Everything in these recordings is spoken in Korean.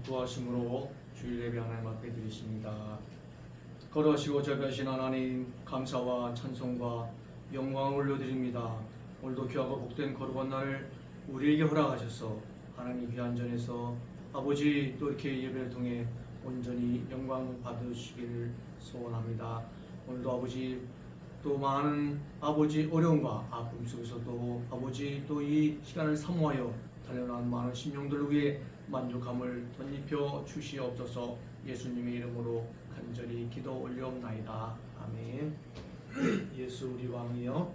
구하심으로 주일 예배 하나님 앞에 드리십니다. 거룩하시고 자비하신 하나님, 감사와 찬송과 영광을 올려드립니다. 오늘도 귀하고 복된 거룩한 날을 우리에게 허락하셔서 하나님 귀한 전에서 아버지 또 이렇게 예배를 통해 온전히 영광 받으시기를 소원합니다. 오늘도 아버지 또 많은 아버지 어려움과 아픔 속에서도 아버지 또 이 시간을 사모하여 달려나는 많은 심령들 위해 만족함을 덧입혀 주시옵소서. 예수님의 이름으로 간절히 기도 올려옵나이다. 아멘. 예수 우리 왕이여,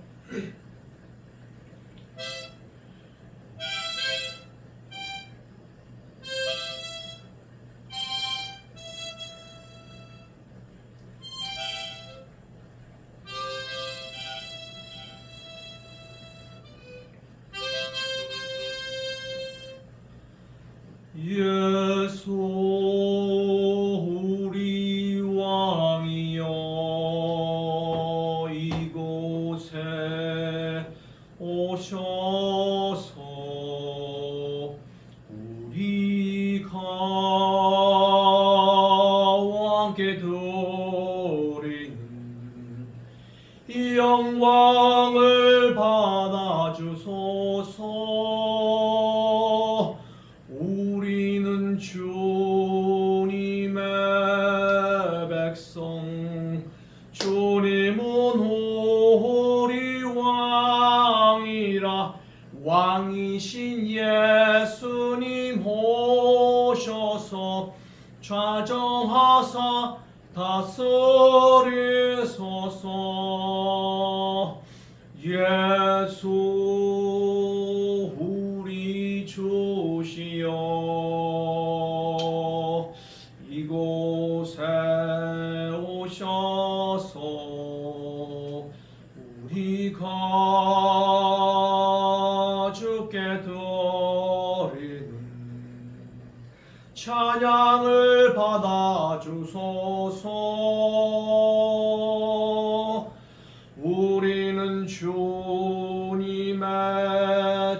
예수 우리 왕이여, 이곳에 오셔서 우리가 왕께 드리는 이 영광을 받아주소서. 우리는 주님의 백성, 주님은 우리 왕이라. 왕이신 예수님 오셔서 좌정하사 다스리소서. 예수 우리 주시여, 이곳에 오셔서 우리가 주께 드리는 찬양을 받아주소서. 우리는 주님의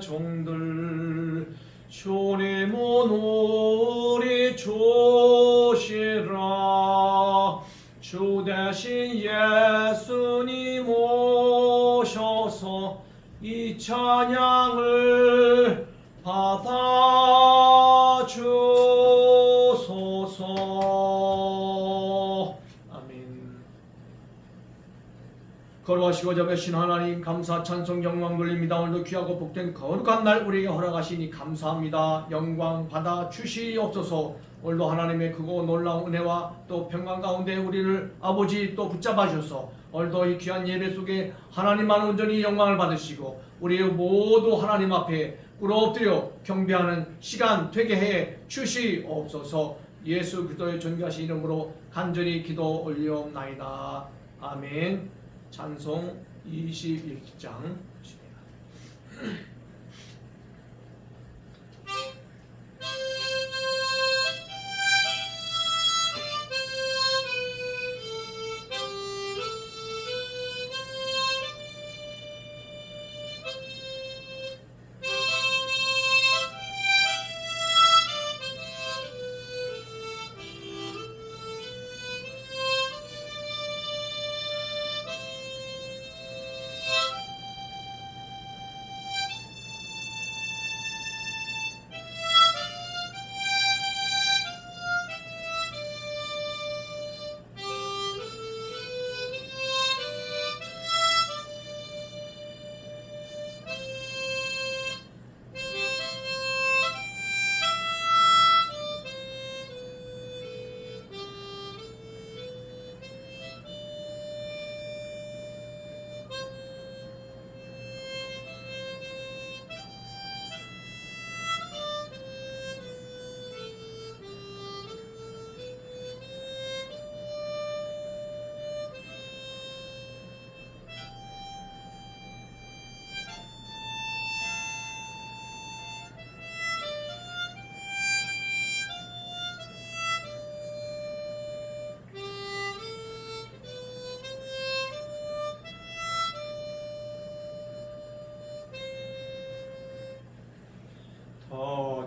종들, 주님은 우리 주시라. 주 대신 예수님 오셔서 이 찬양을 받아주소서. 아멘. 거룩하시고 자비하신 하나님, 감사 찬송 영광 돌립니다. 오늘도 귀하고 복된 거룩한 날 우리에게 허락하시니 감사합니다. 영광 받아 주시옵소서. 오늘도 하나님의 크고 놀라운 은혜와 또 평강 가운데 우리를 아버지 또 붙잡아 주셔서 오늘도 이 귀한 예배 속에 하나님만 온전히 영광을 받으시고 우리 모두 하나님 앞에 꿇어 엎드려 경배하는 시간 되게 해 주시옵소서. 예수 그리스도의 존귀하신 이름으로 간절히 기도 올리옵나이다. 아멘. 찬송 21장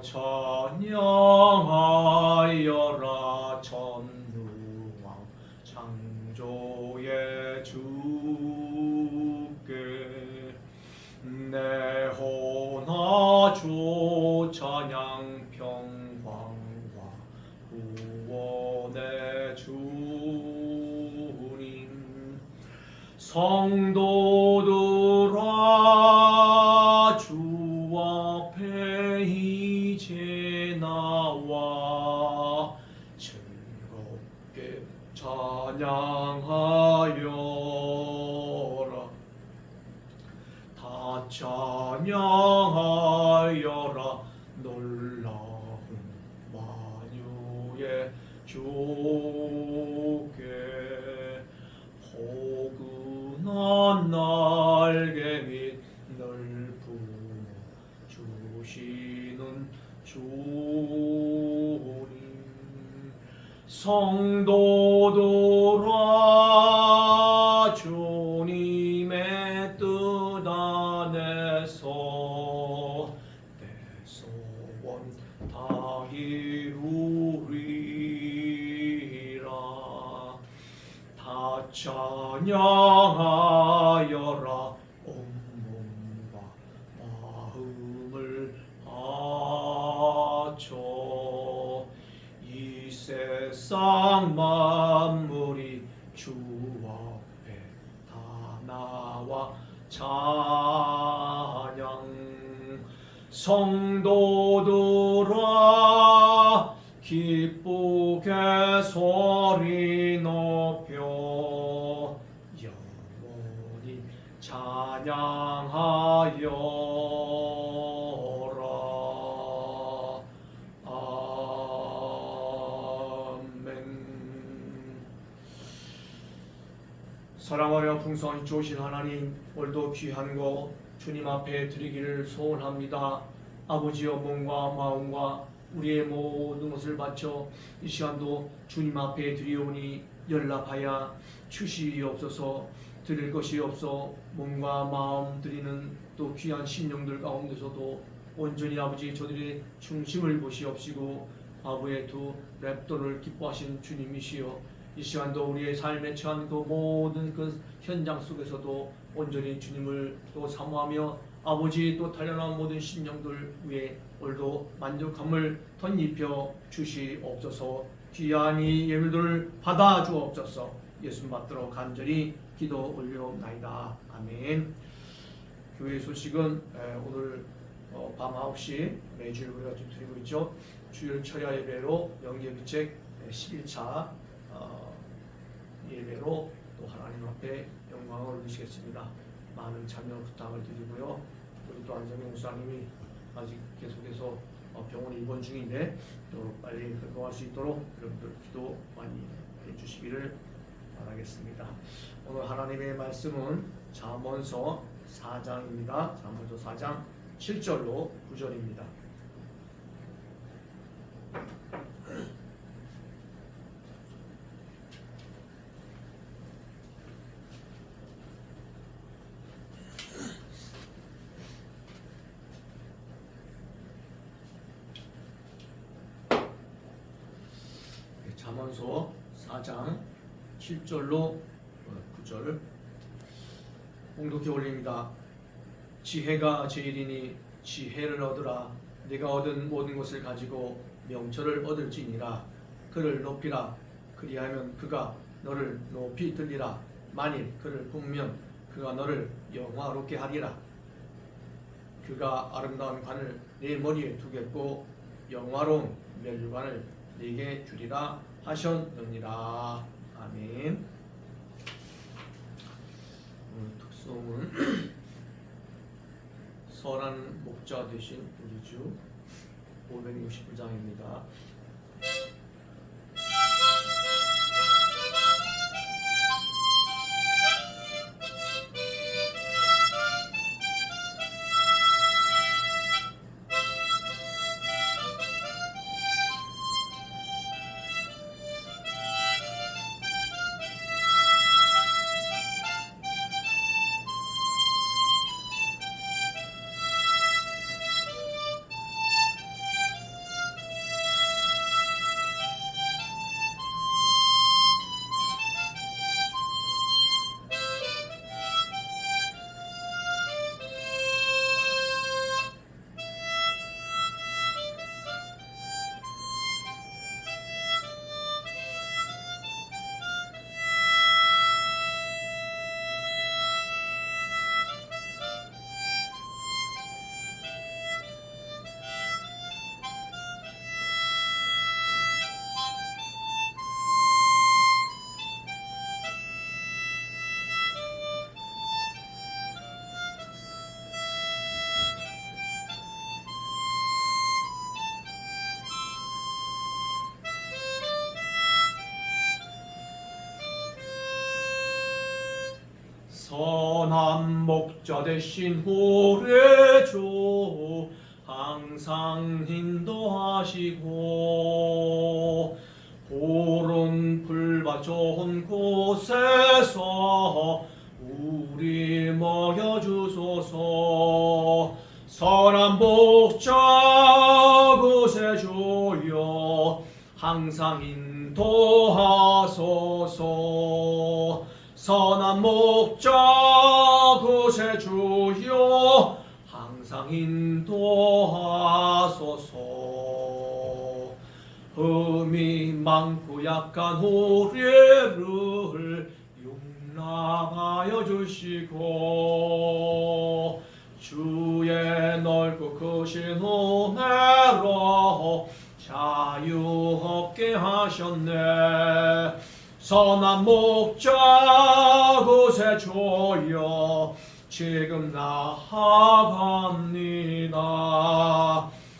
찬양하리 주 찬양 평강과 구원의 주님 성도들아 주 앞에 이제 나와 즐겁게 찬양하여라 다 찬양하여라 놀라운 만유의 주께 포근한 날개 및 넓은 주시는 주님 성도들아 주님의 뜻 안에서 내 소원 다 이루리라 다 찬양하여라 온몸과 마음을 바쳐 이 세상 만물이 주 앞에 다 나와 찬양 성도들아 기쁘게 소리 높여 영원히 찬양하여라 아멘. 사랑하여 풍성히 좋으신 하나님 오늘도 귀한 거 주님 앞에 드리기를 소원합니다. 아버지여 몸과 마음과 우리의 모든 것을 바쳐 이 시간도 주님 앞에 드리오니 연락하여 주시옵소서. 드릴 것이 없어 몸과 마음 드리는 또 귀한 심령들 가운데서도 온전히 아버지 저들의 중심을 보시옵시고 아부의 두 랩도를 기뻐하신 주님이시여 이 시간도 우리의 삶에 처한 그 모든 그 현장 속에서도 온전히 주님을 또 사모하며 아버지 또 단련한 모든 심령들 위에 오늘도 만족함을 덧입혀 주시옵소서. 귀한 이 예물들을 받아 주옵소서. 예수 받도록 간절히 기도 올려옵나이다. 아멘. 교회 소식은 오늘 밤 9시 매주일 우리가 좀 드리고 있죠. 주일 철야 예배로 영계비책 11차 예배로 또 하나님 앞에 영광을 올리시겠습니다. 많은 참여 부탁을 드리고요. 우리 또 안성용 목사님이 아직 계속해서 병원에 입원 중인데 또 빨리 회복할 수 있도록 여러분들 기도 많이 해주시기를 바라겠습니다. 오늘 하나님의 말씀은 잠언서 4장입니다. 잠언서 4장 7절로 9절입니다. 잠언서 4장 7절로 9절 봉독해 올립니다. 지혜가 제일이니 지혜를 얻으라. 네가 얻은 모든 것을 가지고 명철을 얻을지니라. 그를 높이라. 그리하면 그가 너를 높이 들리라. 만일 그를 품으면 그가 너를 영화롭게 하리라. 그가 아름다운 관을 네 머리에 두겠고 영화로운 면류관을 네게 주리라 하셨느니라. 아멘. 특성은 선한 목자 되신 우리 주 569장입니다. 목자 대신 호래조 항상 인도하시고 푸른 풀밭 좋은 곳에서 우리 먹여주소서. 선한 목자 곳에 주여 항상 인도하소서. 선한 목자 곳에 주여 항상 인도하소서. 흠이 많고 약한 우리를 용납하여 주시고 주의 넓고 크신 은혜로 자유 없게 하셨네. 선한 목자 곳에 주여 지금 나아갑니다.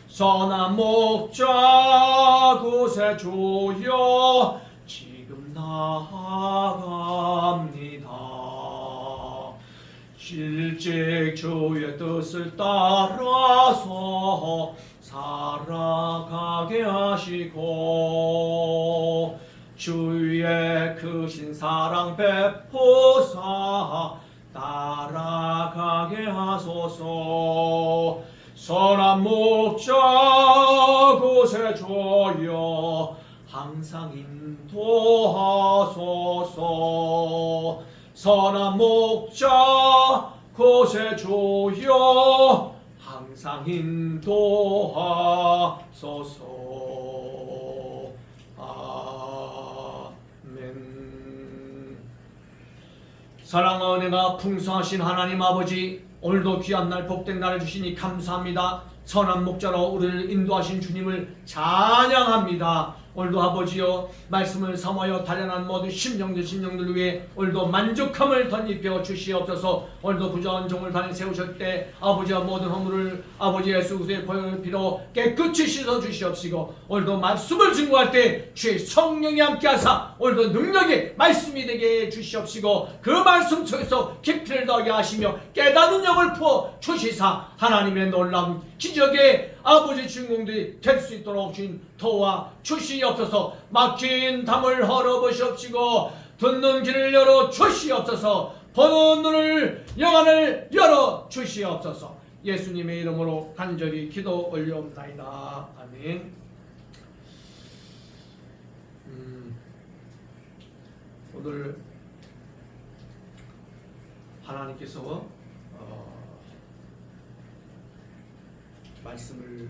선한 목자 곳에 주여 지금 나아갑니다. 일찍 주의 뜻을 따라서 살아가게 하시고 주의 크신 사랑 베푸사 따라가게 하소서. 선한 목자 곳에 주여 항상 인도하소서. 선한 목자 곳에 주여 항상 인도하소서. 아멘. 사랑과 은혜가 풍성하신 하나님 아버지, 오늘도 귀한 날 복된 날을 주시니 감사합니다. 선한 목자로 우리를 인도하신 주님을 찬양합니다. 오늘도 아버지여 말씀을 삼하여 단련한 모든 심령들 위해 오늘도 만족함을 덧입혀 주시옵소서. 오늘도 부정한 종을 단에 세우실 때 아버지와 모든 허물을 아버지 예수 그리스도의 보혈의 피로 깨끗이 씻어 주시옵시고 오늘도 말씀을 증거할 때 주의 성령이 함께하사 오늘도 능력이 말씀이 되게 해 주시옵시고 그 말씀 속에서 깊이를 더하게 하시며 깨닫는 영을 부어 주시사 하나님의 놀라운 기적의 아버지 주인공들이 될 수 있도록 주님 도와 주시옵소서. 막힌 담을 헐어보시옵시고 듣는 길을 열어 주시옵소서. 보는 눈을 영안을 열어 주시옵소서. 예수님의 이름으로 간절히 기도 올려옵나이다. 아멘. 오늘 하나님께서 말씀을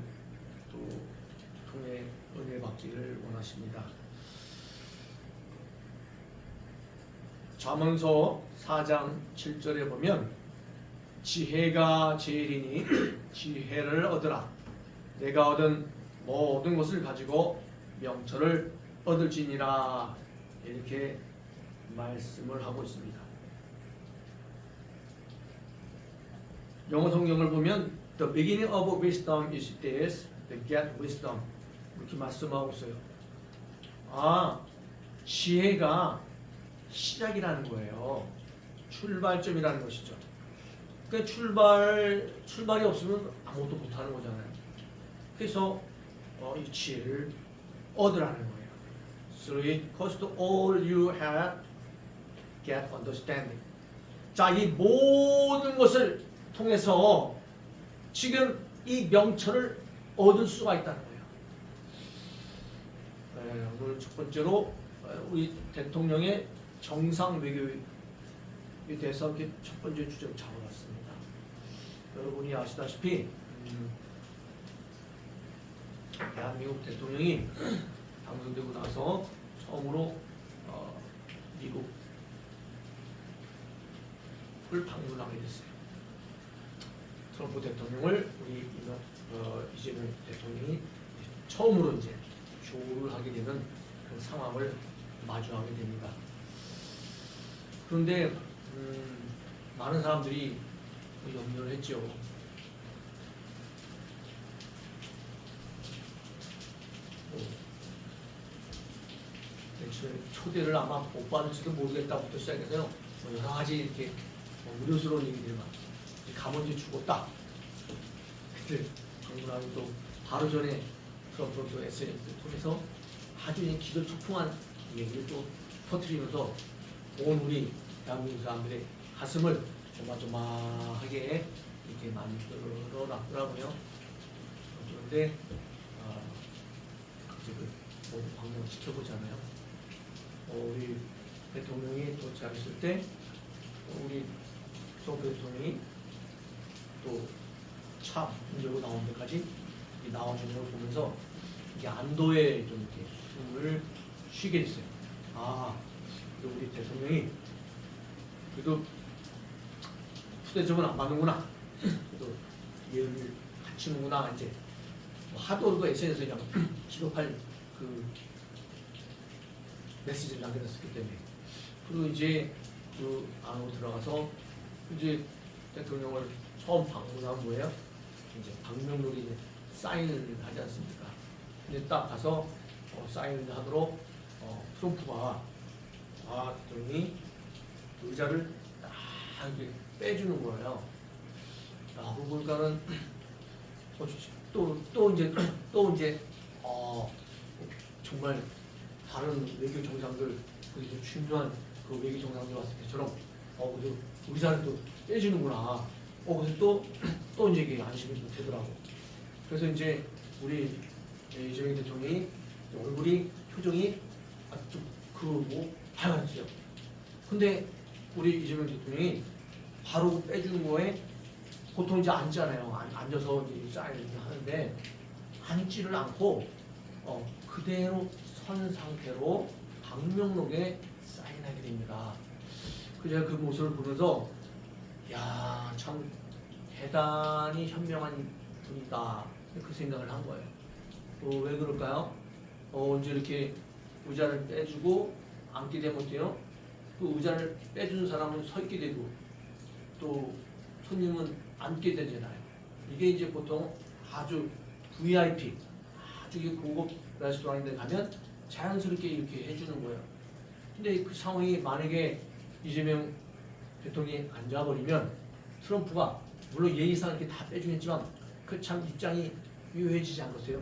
또 통해 은혜 받기를 원하십니다. 잠언서 4장 7절에 보면 지혜가 제일이니 지혜를 얻으라. 내가 얻은 모든 것을 가지고 명철을 얻을지니라. 이렇게 말씀을 하고 있습니다. 영어 성경을 보면 The beginning of wisdom is this, the get wisdom. 이렇게 말씀하고 있어요. 지혜가 시작이라는 거예요. 출발점이라는 것이죠. 그러니까 출발이 없으면 아무것도 못하는 거잖아요. 그래서 이 지혜를 얻으라는 거예요. So it costs all you have, get understanding. 자, 이 모든 것을 통해서 지금 이 명철을 얻을 수가 있다는 거예요. 오늘 첫 번째로 우리 대통령의 정상 외교에 대해서 첫 번째 주제로 잡아봤습니다. 여러분이 아시다시피 대한민국 대통령이 당선되고 나서 처음으로 미국을 방문하게 됐어요. 트럼프 대통령을 우리 이재명 대통령이 처음으로 이제 조우를 하게 되는 그런 상황을 마주하게 됩니다. 그런데 많은 사람들이 염려를 했죠. 초대를 아마 못 받을지도 모르겠다부터 시작해서요. 여러 가지 이렇게 우려스러운 얘기들이 많아요. 가면 이제 죽었다. 그때 방문하고 또 바로 전에 트럼프는 또 SNS를 통해서 아주 기절초풍한 얘기를 또 터뜨리면서 온 우리 대한민국 사람들의 가슴을 조마조마하게 이렇게 만들어놨더라고요. 그런데 지금 모두 방문을 지켜보잖아요. 우리 대통령이 도착했을 때 우리 트럼프 대통령이 또 차 문제로 나온 데까지 나와주는 걸 보면서 이게 안도에 좀 이렇게 숨을 쉬게 됐어요. 그래도 우리 대통령이 그래도 푸대접은 안 받는구나. 그래도 얘를 갖추는구나. 이제 하도 그 SNS에 그냥 기겁할 그 메시지를 남겨놨었기 때문에. 그리고 이제 그 안으로 들어가서 이제 대통령을 처음 방문한 거예요. 이제 방명록에 이제 사인을 하지 않습니까? 근데 딱 가서 사인을 하도록 트럼프가 대통령이 의자를 딱 이렇게 빼주는 거예요. 그거 보니까는 또 이제 정말 다른 외교 정상들 그 중요한 그 외교 정상들 왔을 때처럼 그래서 의자를 또 빼주는구나. 그래서 또 이제 이게 안심이 좀 되더라고. 그래서 이제 우리 이재명 대통령이 얼굴이 표정이 좀 밝아졌어요. 근데 우리 이재명 대통령이 바로 빼주는 거에 보통 이제 앉잖아요. 앉아서 이제 사인을 하는데 앉지를 않고 그대로 선 상태로 방명록에 사인하게 됩니다. 제가 그 모습을 보면서 야, 참 대단히 현명한 분이다. 그 생각을 한 거예요. 왜 그럴까요? 언제 이렇게 의자를 빼주고 앉게 되면 어때요? 그 의자를 빼주는 사람은 서 있게 되고 또 손님은 앉게 되잖아요. 이게 이제 보통 아주 VIP, 아주 고급 레스토랑에 가면 자연스럽게 이렇게 해주는 거예요. 근데 그 상황이 만약에 이재명 대통령이 앉아버리면 트럼프가 물론 예의상 이렇게 다 빼주겠지만 그 참 입장이 유효해지지 않겠어요?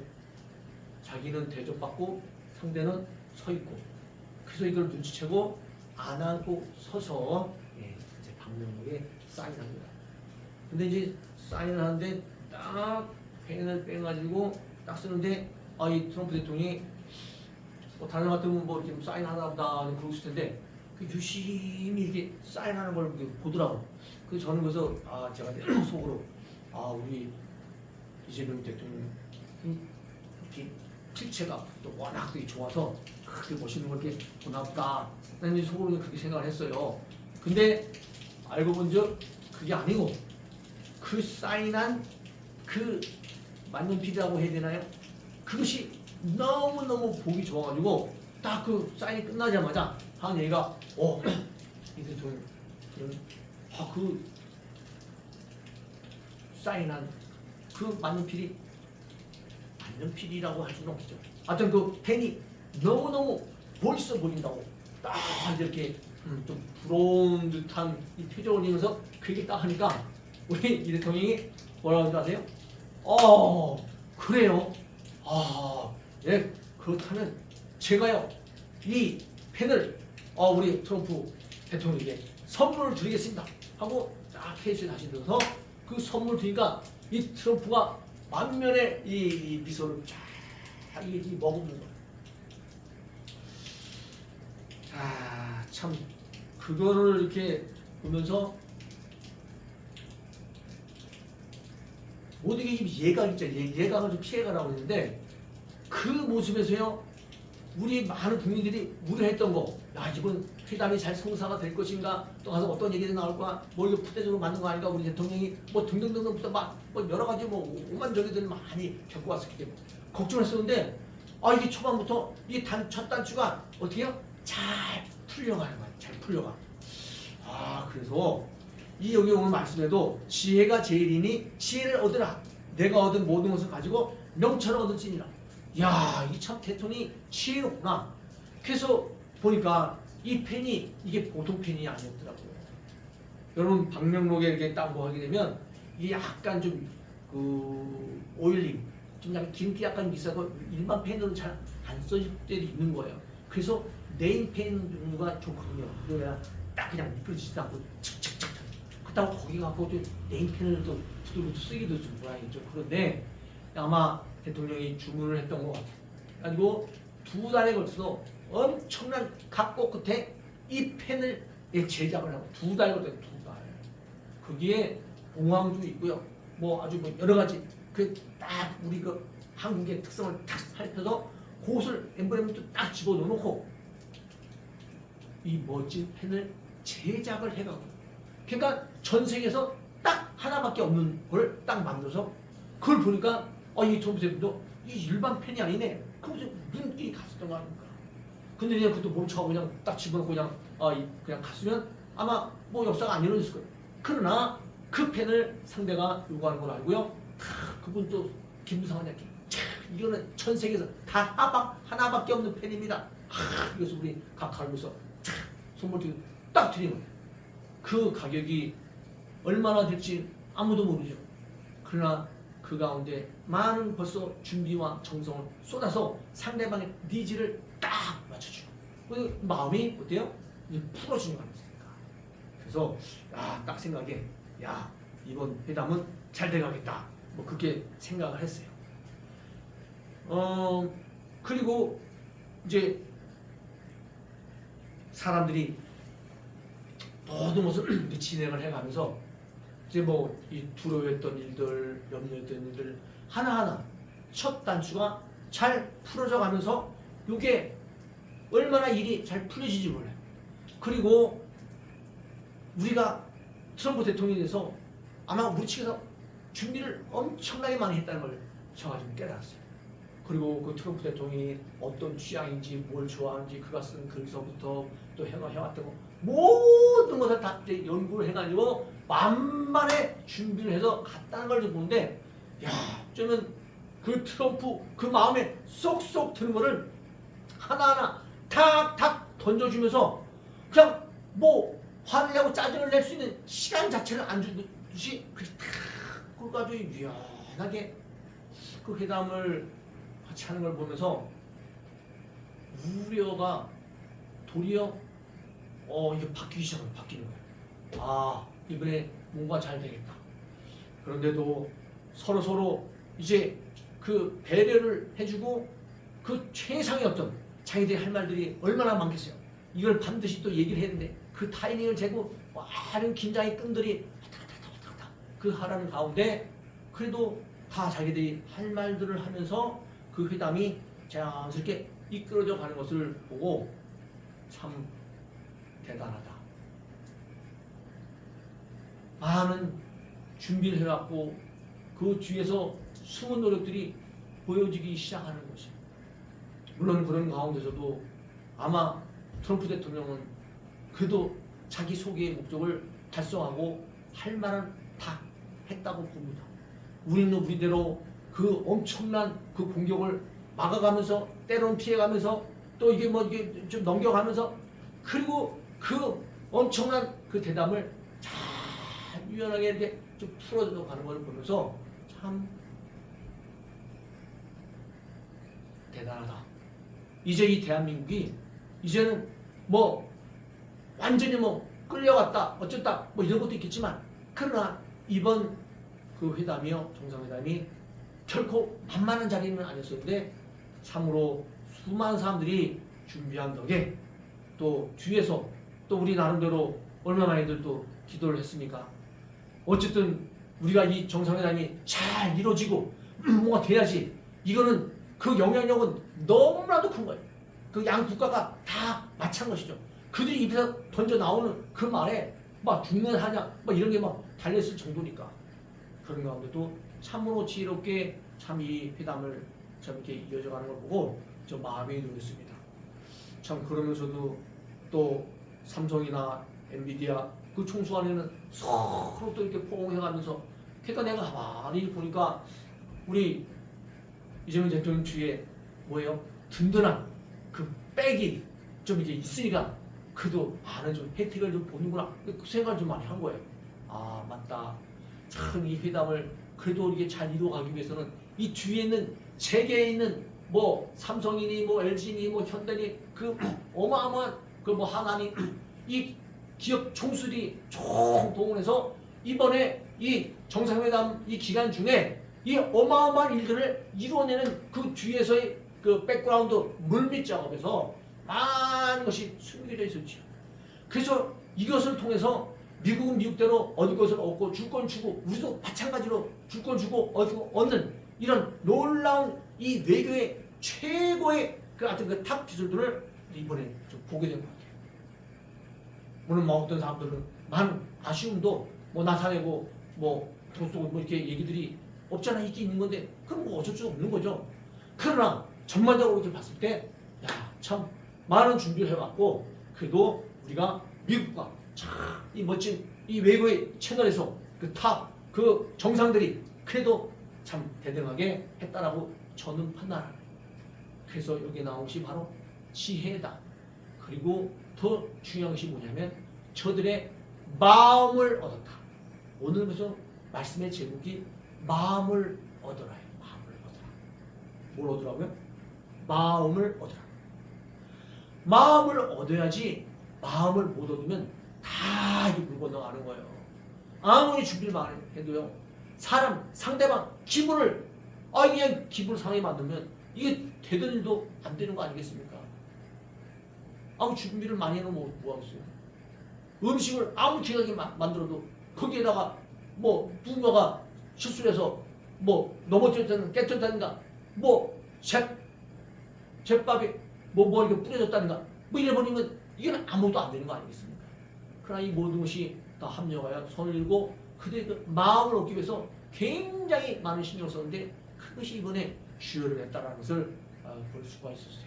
자기는 대접받고 상대는 서 있고 그래서 이걸 눈치채고 안 하고 서서 이제 방명록에 사인합니다. 근데 이제 사인을 하는데 딱 펜을 빼가지고 딱 쓰는데 이 트럼프 대통령이 다른 것 같으면 뭐 이렇게 사인하나 보다 그러고 있을 텐데 유심히 이렇게 사인하는 걸 보더라고. 그래서 저는 그래서 제가 속으로 우리 이재명 대통령 필체가 또 워낙 되게 좋아서 그렇게 멋있는 걸 이렇게 보나보다 나는 속으로 그렇게 생각을 했어요. 근데 알고 본즉 그게 아니고 그 사인한 그 만년필이라고 해야 되나요? 그것이 너무너무 보기 좋아가지고 딱 그 사인이 끝나자마자 한 얘기가 이 대통령 그 사인한 그 만년필이 만년필이라고 할 수는 없죠. 하여튼 그 펜이 너무너무 멋있어 보인다고 딱 이렇게 좀 부러운 듯한 이 표정을 지면서 그렇게 딱 하니까 우리 이 대통령이 뭐라고 하는지 아세요? 그래요? 예, 그렇다면 제가요 이 펜을 우리 트럼프 대통령에게 선물을 드리겠습니다 하고 딱 케이스에 다시 넣어서 그 선물 드리니까 이 트럼프가 만면에 이 미소를 쫙 머금는 거예요. 참 그거를 이렇게 보면서 모든 게 예각 있죠. 예각을 좀 피해가라고 했는데 그 모습에서요 우리 많은 국민들이 우려했던 거, 이번 회담이 잘 성사가 될 것인가, 또 가서 어떤 얘기가 나올까, 뭐 이거 푸대접으로 만든 거 아닌가, 우리 대통령이 뭐 등등등등부터 막 여러 가지 오만저리들 많이 겪고 왔었기 때문에 걱정을 했었는데 이게 초반부터 이 첫 단추가 어떻게요? 잘 풀려가는 거예요. 잘 풀려가. 그래서 여기 오늘 말씀에도 지혜가 제일이니 지혜를 얻으라. 내가 얻은 모든 것을 가지고 명철을 얻을지니라. 이 참 대통령이 지혜롭구나. 그래서 보니까 이 펜이 이게 보통 펜이 아니었더라고요. 여러분 방명록에 이렇게 딱 뭐 하게 되면 이게 약간 좀 그 오일링, 좀 약간 기름기 약간 비싸고 일반 펜으로는 잘 안 써질 때도 있는 거예요. 그래서 네임펜 종류가 좋거든요. 그래야 딱 그냥 미끄러지지도 않고 칙칙칙. 그렇다고 거기 갖고 또 네임펜을 또 두들겨 쓰기도 좀 모양이죠. 그런데 아마 대통령이 주문을 했던 것 같아요. 그리고 2달에 걸쳐서 엄청난 각고 끝에 이 펜을 제작을 하고 2달 걸쳐서 2달. 거기에 공황도 있고요. 뭐 아주 뭐 여러 가지 그 딱 우리 그 한국의 특성을 딱 살펴서 그것을 엠블렘도 딱 집어넣어놓고 이 멋진 펜을 제작을 해가고, 그러니까 전 세계에서 딱 하나밖에 없는 걸 딱 만들어서 그걸 보니까 이 톰스도 이 일반 펜이 아니네. 그래서 눈길이 갔었던 거 아닙니까? 근데 그냥 그것도 멈춰가고 그냥 딱 집어넣고 그냥 갔으면 아마 뭐 역사가 안 이루어졌을 거예요. 그러나 그 펜을 상대가 요구하는 걸 알고요. 그분 또 김무성은 이렇게 이거는 전 세계에서 다 하나밖에 없는 펜입니다. 그래서 우리 각하로서 선물 딱 드리는 거예요. 그 가격이 얼마나 될지 아무도 모르죠. 그러나 그 가운데 많은 벌써 준비와 정성을 쏟아서 상대방의 니즈를 딱 맞춰주고, 그 마음이 어때요? 이제 풀어주는 거 아니겠습니까? 그래서 딱 생각에 이번 회담은 잘 돼가겠다, 뭐 그렇게 생각을 했어요. 그리고 이제 사람들이 모든 것을 진행을 해가면서 이제 뭐 이 두려워했던 일들, 염려했던 일들 하나하나 첫 단추가 잘 풀어져 가면서 이게 얼마나 일이 잘 풀려지지 몰라요. 그리고 우리가 트럼프 대통령에 대해서 아마 우리 측에서 준비를 엄청나게 많이 했다는 걸 제가 좀 깨달았어요. 그리고 그 트럼프 대통령이 어떤 취향인지 뭘 좋아하는지 그가 쓴 글서부터 또 해왔던 거 모든 것을 다 연구를 해가지고 만만에 준비를 해서 갔다는 걸 보는데, 어쩌면 그 트럼프 그 마음에 쏙쏙 드는 거를 하나하나 탁탁 던져주면서 그냥 뭐 화를 내고 짜증을 낼 수 있는 시간 자체를 안 주듯이 그렇게 탁 그걸 가지고 유연하게 그 회담을 같이 하는 걸 보면서 우려가 도리어 이게 바뀌는 거예요. 이번에 뭔가 잘 되겠다. 그런데도 서로 이제 그 배려를 해주고 그 최상의 어떤 자기들이 할 말들이 얼마나 많겠어요. 이걸 반드시 또 얘기를 했는데 그 타이밍을 재고 많은 긴장의 끈들이 왔다 그 하라는 가운데 그래도 다 자기들이 할 말들을 하면서 그 회담이 자연스럽게 이끌어져 가는 것을 보고 참 대단하다. 많은 준비를 해왔고 그 뒤에서 숨은 노력들이 보여지기 시작하는 것이, 물론 그런 가운데서도 아마 트럼프 대통령은 그래도 자기 소개의 목적을 달성하고 할 말은 다 했다고 봅니다. 우리는 우리대로 그 엄청난 그 공격을 막아가면서 때론 피해가면서 또 이게 좀 넘겨가면서 그리고 그 엄청난 그 대담을 잘 유연하게 이렇게 좀 풀어져 가는 걸 보면서 참 대단하다. 이제 이 대한민국이 이제는 뭐 완전히 뭐 끌려갔다 어쨌다 뭐 이런 것도 있겠지만, 그러나 이번 그 회담이요, 정상회담이 결코 만만한 자리는 아니었었는데 참으로 수많은 사람들이 준비한 덕에 또 뒤에서 또 우리 나름대로 얼마나 많이들 또 기도를 했습니까? 어쨌든 우리가 이 정상회담이 잘 이루어지고 뭐가 돼야지. 이거는 그 영향력은 너무나도 큰 거예요. 그 양 국가가 다 마찬 것이죠. 그들이 입에서 던져 나오는 그 말에 막 죽는 하냐 막 이런 게 막 달렸을 정도니까. 그런 가운데도 참으로 지혜롭게 참 이 회담을 참 이렇게 이어져가는 걸 보고 좀 마음이 놓였습니다. 참 그러면서도 또 삼성이나 엔비디아 그 총수간에는 서로 또 이렇게 포옹해가면서, 그러니까 내가 가만히 보니까 우리 이재명 대통령 뒤에 뭐예요? 든든한 그 백이 좀 이제 있으니까 그래도 많은 좀 혜택을 좀 보는구나 그 생각을 좀 많이 한 거예요. 아 맞다. 참 이 회담을 그래도 이게 잘 이루어가기 위해서는 이 뒤에 있는 세계에 있는 뭐 삼성이니 뭐 LG니 뭐 현대니 그 어마어마한 그 뭐 하나니 이 기업 총수들이 총동원해서 이번에 이 정상회담 이 기간 중에 이 어마어마한 일들을 이루어내는 그 뒤에서의 그 백그라운드 물밑 작업에서 많은 것이 숨겨져 있었죠. 그래서 이것을 통해서 미국은 미국대로 얻을 것을 얻고 줄 건 주고 우리도 마찬가지로 줄 건 주고 얻는 이런 놀라운 이 외교의 최고의 그 하여튼 그 탑 기술들을 이번에 좀 보게 된 것 같아요. 물론 뭐 어떤 사람들은 많은 아쉬움도 뭐 나타내고 뭐 이렇게 얘기들이 없잖아 있긴 있는 건데 그럼 뭐 어쩔 수 없는 거죠. 그러나 전반적으로 이렇게 봤을 때 야 참 많은 준비를 해왔고 그래도 우리가 미국과 참 이 멋진 이 외교의 채널에서 그 탑 그 정상들이 그래도 참 대등하게 했다라고 저는 판단합니다. 그래서 여기 나온 것이 바로 지혜다. 그리고 더 중요한 것이 뭐냐면 저들의 마음을 얻었다. 오늘 그래서 말씀의 제목이 마음을 얻어라요. 마음을 얻어라. 뭘 얻으라고요? 마음을 얻어라. 마음을 얻어야지 마음을 못 얻으면 다 이게 물 건너가는 거예요. 아무리 준비를 많이 해도요. 사람, 상대방, 기분을 그냥 기분을 상하게 만들면 이게 되던 일도 안 되는 거 아니겠습니까? 아무 준비를 많이 해놓으면 뭐 하겠어요? 음식을 아무 기하게 만들어도 거기에다가 뭐 누군가가 실수를 해서 뭐 넘어졌다든가 깨졌다든가 뭐 잿밥에 뭐 이렇게 뿌려졌다든가 뭐 이래버리면 이게 아무것도 안 되는 거 아니겠습니까? 그러나 이 모든 것이 다 합력하여 손을 들고 그들의 그 마음을 얻기 위해서 굉장히 많은 신경을 썼는데 그것이 이번에 주요를 했다는 것을 볼 수가 있었어요.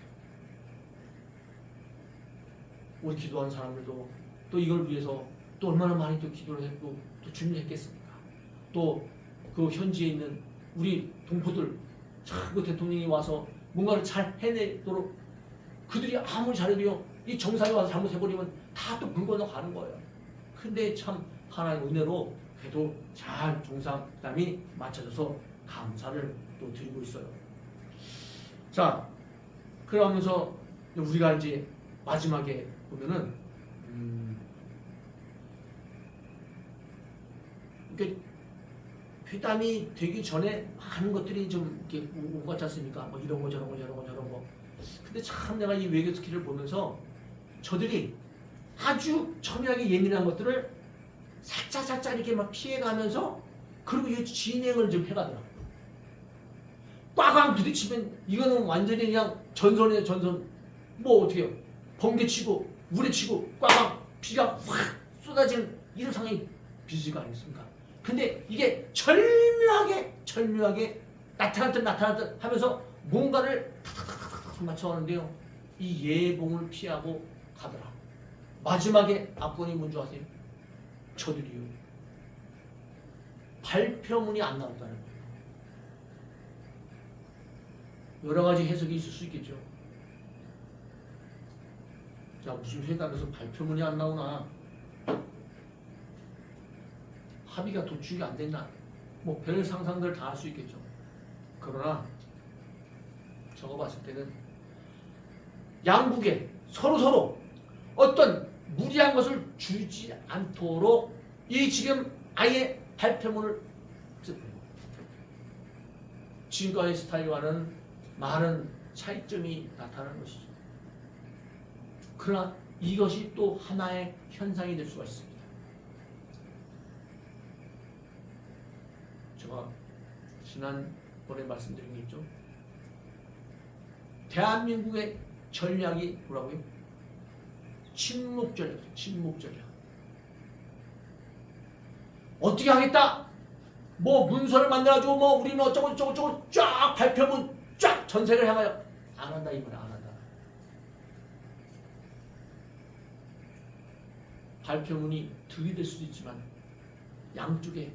우리 기도한 사람들도 또 이걸 위해서 또 얼마나 많이 또 기도를 했고 또 준비했겠습니까? 또 그 현지에 있는 우리 동포들 참 그 대통령이 와서 뭔가를 잘 해내도록 그들이 아무리 잘해도요 이 정상이 와서 잘못해버리면 다 또 물 건너가는 거예요. 근데 참 하나님의 은혜로 그래도 잘 정상회담이 맞춰져서 감사를 또 드리고 있어요. 자, 그러면서 우리가 이제 마지막에 보면은 이게 회담이 되기 전에 많은 것들이 좀 이렇게 오고 갔지 않습니까? 뭐 이런 거 저런 거 저런 거 저런 거. 근데 참 내가 이 외교 스킬을 보면서 저들이 아주 첨예하게 예민한 것들을 살짝 이렇게 막 피해가면서 그리고 이 진행을 좀 해가더라고요. 꽉꽉 부딪히면 이거는 완전히 그냥 전선이에요 전선. 뭐 어떻게 해요? 번개치고 물에치고 꽉꽉 비가 확 쏟아지는 이런 상황이 빚을 거 아니겠습니까? 근데 이게 절묘하게 나타날 듯 하면서 뭔가를 탁탁탁탁 맞춰가는데요. 이 예봉을 피하고 가더라. 마지막에 압권이 뭔지 아세요? 저들이요. 발표문이 안 나온다는 거예요. 여러 가지 해석이 있을 수 있겠죠. 자, 무슨 회담에서 발표문이 안 나오나? 합의가 도출이 안 됐나? 뭐 별 상상들 다 할 수 있겠죠. 그러나 저거 봤을 때는 양국에 서로 어떤 무리한 것을 주지 않도록 이 지금 아예 발표문을 지금까지 스타일과는 많은 차이점이 나타나는 것이죠. 그러나 이것이 또 하나의 현상이 될 수가 있습니다. 제가 지난번에 말씀드린 게 있죠. 대한민국의 전략이 뭐라고요? 침묵 전략. 어떻게 하겠다? 뭐 문서를 만들어가지고 뭐 우리는 어쩌고 쫙 발표문 쫙 전세를 향하여 안 한다 이 말 안 한다. 발표문이 득이 될 수도 있지만 양쪽에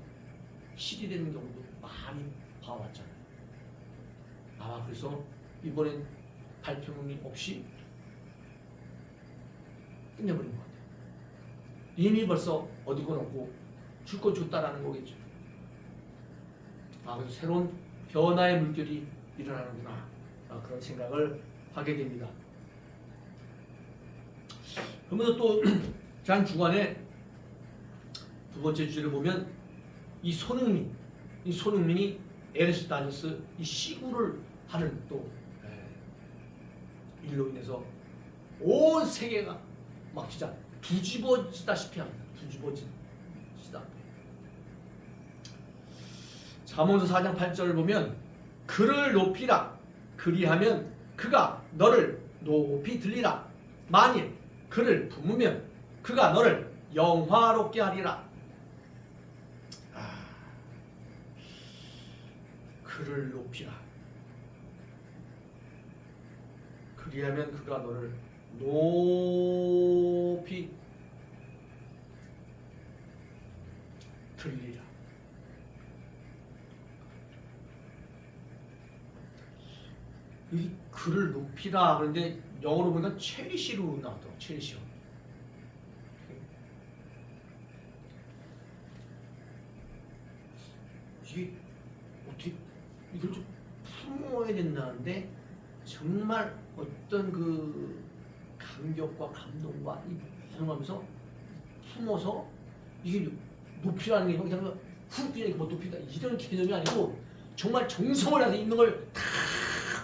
실이 되는 경우도 많이 봐왔잖아요. 아마 그래서 이번엔 발표문이 없이 끝내버린 것 같아요. 이미 벌써 얻은 건 없고 줄 건 줬다라는 거겠죠. 그래서 새로운 변화의 물결이 일어나는구나. 그런 생각을 하게 됩니다. 그러면서 또 장 중간에 두 번째 주제를 보면 이 손흥민이 에리스토텔레스 이 시구를 하는 또 일로 인해서 온 세계가 막 진짜 뒤집어지다시피 합니다. 뒤집어지다. 잠언서 4장 8절을 보면 그를 높이라 그리하면 그가 너를 높이 들리라 만일 그를 품으면 그가 너를 영화롭게 하리라. 그를 높이라 그리하면 그가 너를 높이 들리라. 이 그를 높이라 그런데 영어로 보니까 체리시로 나왔더라고. 체리시로. 이게 어떻게 이걸 좀 품어야 된다는데 정말 어떤 그 감격과 감동과 이 반응하면서 품어서 이게 높이라는 게 그냥 훅 그냥 뭐 높이다 이런 개념이 아니고 정말 정성을 다해서 있는 걸 다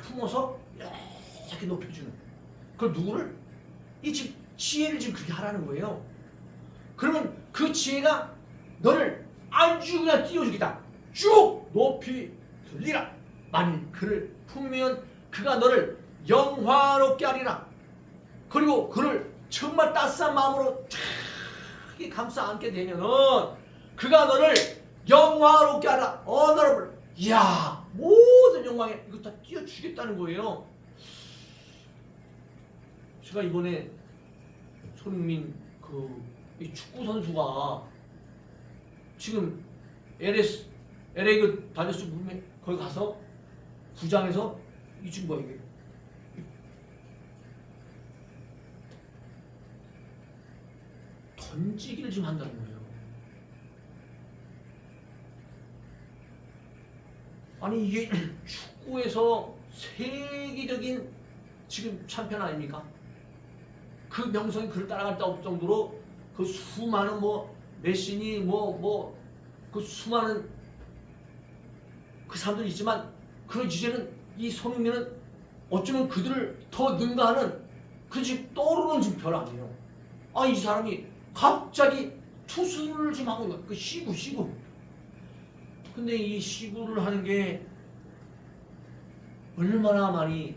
품어서 이렇게 높여주는. 그걸 누구를? 이 지금 지혜를 지금 그렇게 하라는 거예요. 그러면 그 지혜가 너를 아주 그냥 띄워주겠다. 쭉 높이 들리라. 만일 그를 품으면 그가 너를 영화롭게 하리라. 그리고 그를 정말 따스한 마음으로 탁 감싸 안게 되면은 그가 너를 영화롭게 하라. 너를 이야 모든 영광에 이거 다 띄워주겠다는 거예요. 제가 이번에 손흥민 이 축구 선수가 지금 LA 다저스 룸에 거기 가서 구장에서 이 친구 뭐야 이게 던지기를 지금 한다는 거예요. 아니 이게 축구에서 세계적인 지금 챔피언 아닙니까? 그 명성이 그를 따라갈 데 없을 정도로 그 수많은 뭐 메시니 그 수많은 그 사람들이 있지만 그 이제는 이 손흥민은 어쩌면 그들을 더 능가하는 그 지금 떠오르는 지금 별 아니에요. 이 사람이 갑자기 투수를 지금 하고 있는 그 시구. 근데 이 시구를 하는 게 얼마나 많이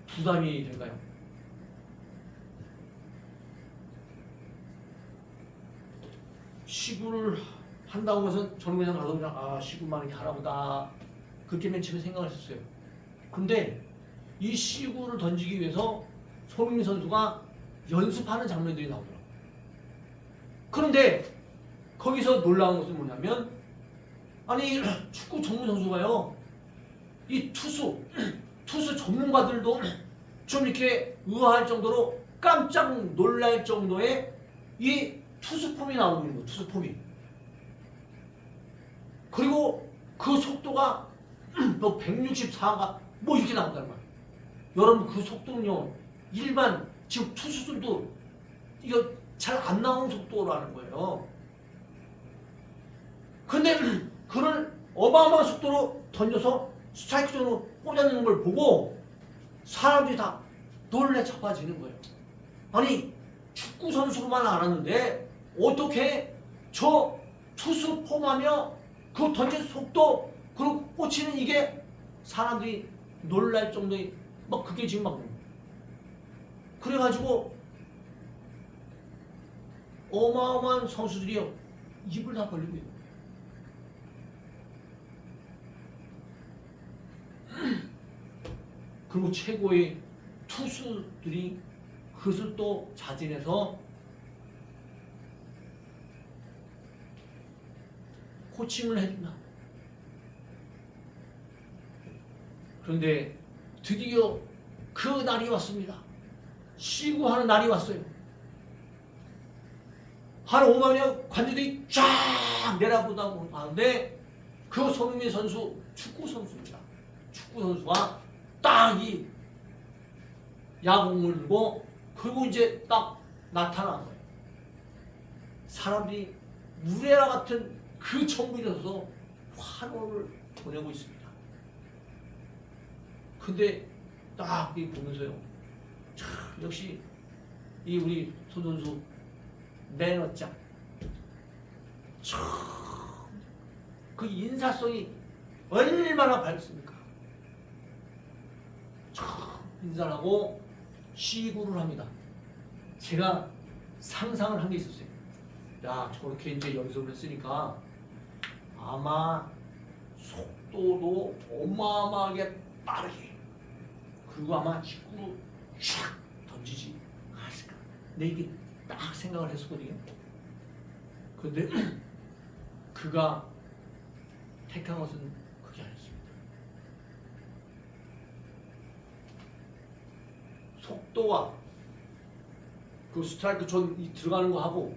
부담이 될까요? 시구를 한다고 해서 저는 그냥 가서 그냥 시구만 이렇게 하라보다 그렇게 맨 처음에 생각을 했었어요. 근데 이 시구를 던지기 위해서 손흥민 선수가 연습하는 장면들이 나오더라고요. 그런데 거기서 놀라운 것은 뭐냐면 아니 축구 전문 선수가요 이 투수 전문가들도 좀 이렇게 의아할 정도로 깜짝 놀랄 정도의 이 투수 폼이 나오고 있는 거예요. 투수 폼이. 그리고 그 속도가 뭐 164가 뭐 이렇게 나온다는 거예요. 여러분 그 속도는요 일반 지금 투수들도 이거 잘 안 나오는 속도라는 거예요. 근데 그걸 어마어마한 속도로 던져서 스트라이크 존으로 꽂아내는 걸 보고 사람들이 다 놀래 자빠지는 거예요. 아니 축구 선수로만 알았는데 어떻게 저 투수 폼하며 그 던진 속도 그리고 꽂히는 이게 사람들이 놀랄 정도의 막 그게 지금 막 그래가지고 어마어마한 선수들이요 입을 다 벌리고 있는 그리고 최고의 투수들이 그것을 또 자진해서 코칭을 해준다. 그런데 드디어 그 날이 왔습니다. 시구하는 날이 왔어요. 한 5만여 관중들이 쫙 내려보다 보는데 그 손흥민 선수 축구 선수입니다. 축구 선수가 딱 이 야공을 들고 그리고 이제 딱 나타난 거예요. 사람들이 우레라 같은 그 천국에 서서 환호를 보내고 있습니다. 근데 딱 이 보면서요. 참 역시 이 우리 손 선수 매너짱. 참 그 인사성이 얼마나 밝습니까? 참 인사를 하고 시구를 합니다. 제가 상상을 한 게 있었어요. 야, 저렇게 이제 연습을 했으니까 아마 속도도 어마어마하게 빠르게 그리고 아마 직구로 샥 던지지 않았을까. 내 이게 딱 생각을 했었거든요. 그런데 그가 택한 것은 그게 아니었습니다. 속도와 그 스트라이크 존 들어가는 거 하고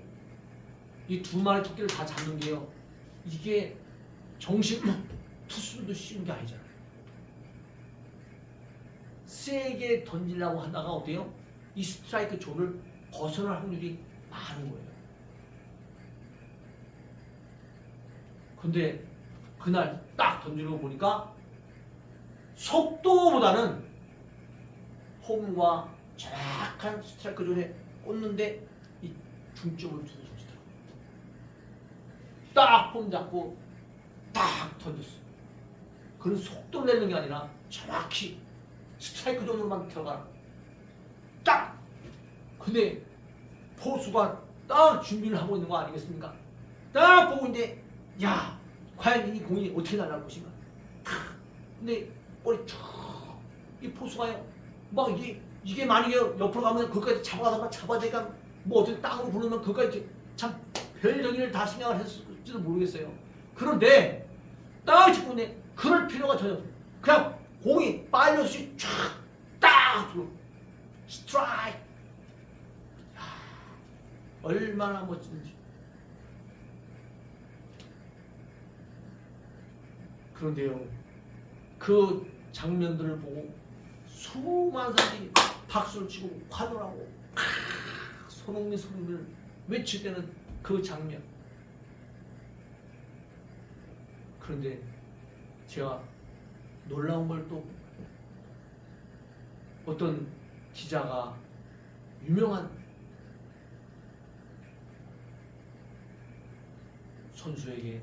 이 두 마리 토끼를 다 잡는 게요. 이게 정신 투수도 쉬운 게 아니잖아요. 세게 던지려고 하다가 어때요? 이 스트라이크 존을 벗어날 확률이 많은 거예요. 근데 그날 딱 던지는 거 보니까 속도보다는 홈과 정확한 스트라이크 존에 꽂는데 이 중점을 두고 던지더라고요. 딱 폼 잡고 딱 던졌어요. 그런 속도를 내는 게 아니라 정확히 스트라이크 존으로만 들어가라. 딱! 근데 포수가 딱 준비를 하고 있는 거 아니겠습니까? 딱 보고 있는데 야 과연 이 공이 어떻게 날아갈 것인가? 근데 볼이 이 포수가요 막 이게 만약에 옆으로 가면 그까지 잡아가다가 잡아야 되니까 뭐 어떻게 땅으로 부르면 그까지 참 별저기를 다 생각을 했을지도 모르겠어요. 그런데 딱 짚고 있는데 그럴 필요가 전혀 없어요. 그냥 공이 빨려서 쫙딱 들어 스트라이크. 야, 얼마나 멋진지. 그런데요, 그 장면들을 보고 수많은 사람들이 박수를 치고 환호를 하고 손흥민을 외칠 때는 그 장면. 그런데 제가 놀라운 걸 또 어떤 기자가 유명한 선수에게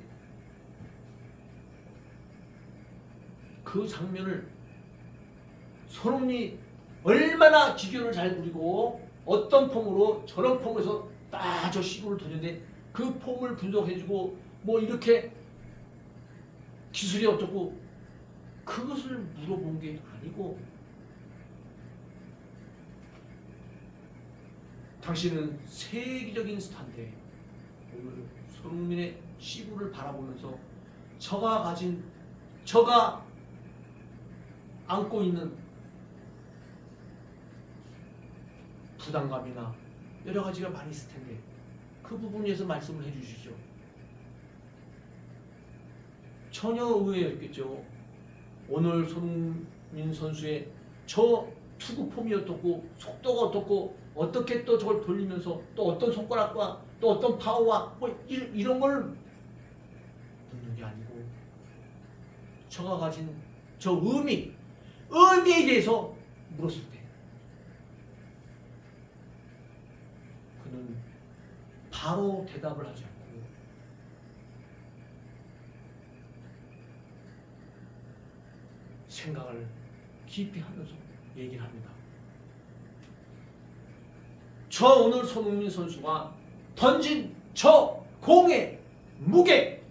그 장면을 손흥민이 얼마나 기교를 잘 부리고 어떤 폼으로 저런 폼에서 딱 저 시구를 던졌는데 그 폼을 분석해주고 뭐 이렇게 기술이 어떻고 그것을 물어본 게 아니고 당신은 세계적인 스타인데 오늘 손흥민의 시구를 바라보면서 저가 안고 있는 부담감이나 여러 가지가 많이 있을 텐데 그 부분에서 말씀을 해주시죠. 전혀 의외였겠죠. 오늘 손흥민 선수의 저 투구 폼이 어떻고 속도가 어떻고 어떻게 또 저걸 돌리면서 또 어떤 손가락과 또 어떤 파워와 뭐 이런 걸 묻는 게 아니고 저가 가진 저 의미에 대해서 물었을 때 그는 바로 대답을 하지 않고 생각을 깊이 하면서 얘기를 합니다. 저 오늘 손흥민 선수가 던진 저 공의 무게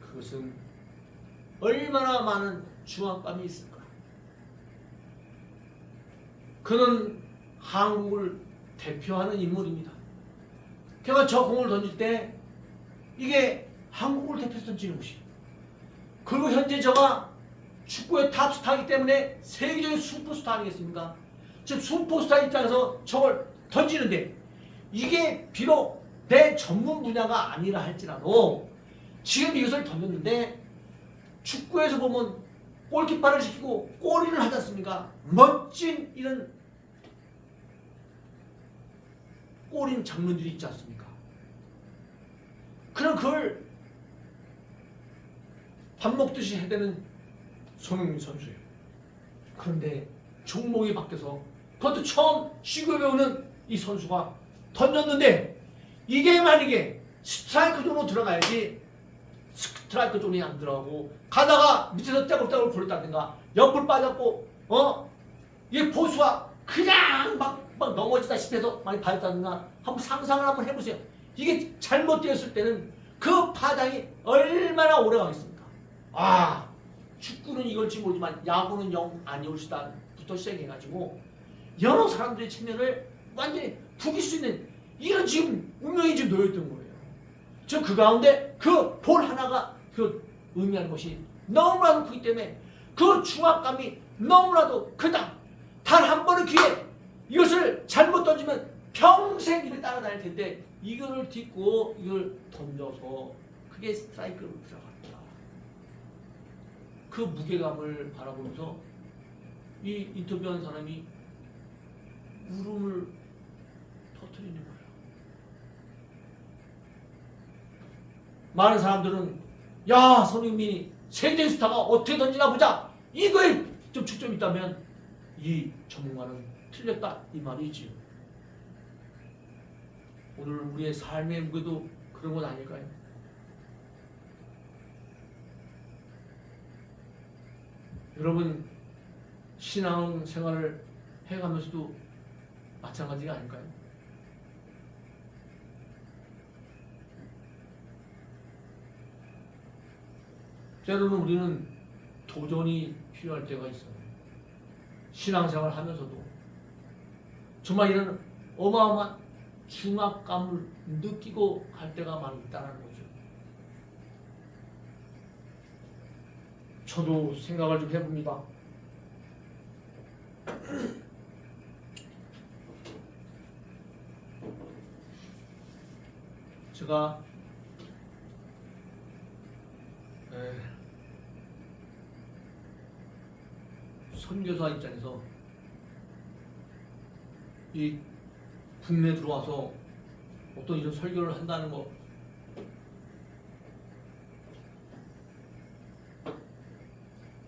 그것은 얼마나 많은 중압감이 있을까. 그는 한국을 대표하는 인물입니다. 제가 저 공을 던질 때 이게 한국을 대표해서 던지는 것이에요. 그리고 현재 저가 축구의 탑스타이기 때문에 세계적인 슈퍼스타 아니겠습니까? 지금 슈퍼스타 입장에서 저걸 던지는데 이게 비록 내 전문 분야가 아니라 할지라도 지금 이것을 던졌는데 축구에서 보면 골키퍼를 시키고 골인을 하지 않습니까? 멋진 이런 골인 장면들이 있지 않습니까? 그럼 그걸 밥 먹듯이 해대는 손흥민 선수예요. 그런데 종목이 바뀌어서 그것도 처음 시구에 배우는 이 선수가 던졌는데 이게 만약에 스트라이크 존으로 들어가야지 스트라이크 존이 안 들어가고 가다가 밑에서 떼굴떼굴 굴렀다든가 옆을 빠졌고 이 보수가 그냥 막 넘어지다시피 해서 많이 받았다든가 한번 상상을 한번 해보세요. 이게 잘못되었을 때는 그 파장이 얼마나 오래 가겠습니까? 축구는 이걸지 모르지만 야구는 영 아니올시다부터 시작해가지고 여러 사람들의 체면을 완전히 부길 수 있는 이런 지금 운명이 지금 놓여있던 거예요. 저 그 가운데 그 볼 하나가 그 의미하는 것이 너무나도 크기 때문에 그 중압감이 너무나도 크다. 단 한 번의 기회 이것을 잘못 던지면 평생 입에 따라다닐 텐데 이거를 딛고 이걸 던져서 그게 스트라이크로 들어갔다. 그 무게감을 바라보면서 이 인터뷰한 사람이 울음을 터뜨리는 거예요. 많은 사람들은 야 손흥민이 세계 스타가 어떻게 던지나 보자 이거에 좀 초점이 있다면 이 전문가는 틀렸다 이 말이지요. 오늘 우리의 삶의 무게도 그런 건 아닐까요? 여러분 신앙 생활을 해가면서도 마찬가지가 아닐까요? 때로는 우리는 도전이 필요할 때가 있어요. 신앙생활을 하면서도 정말 이런 어마어마한 중압감을 느끼고 갈 때가 많이 있다는 거죠. 저도 생각을 좀 해봅니다. 제가 선교사 입장에서 이 국내에 들어와서 어떤 이런 설교를 한다는 거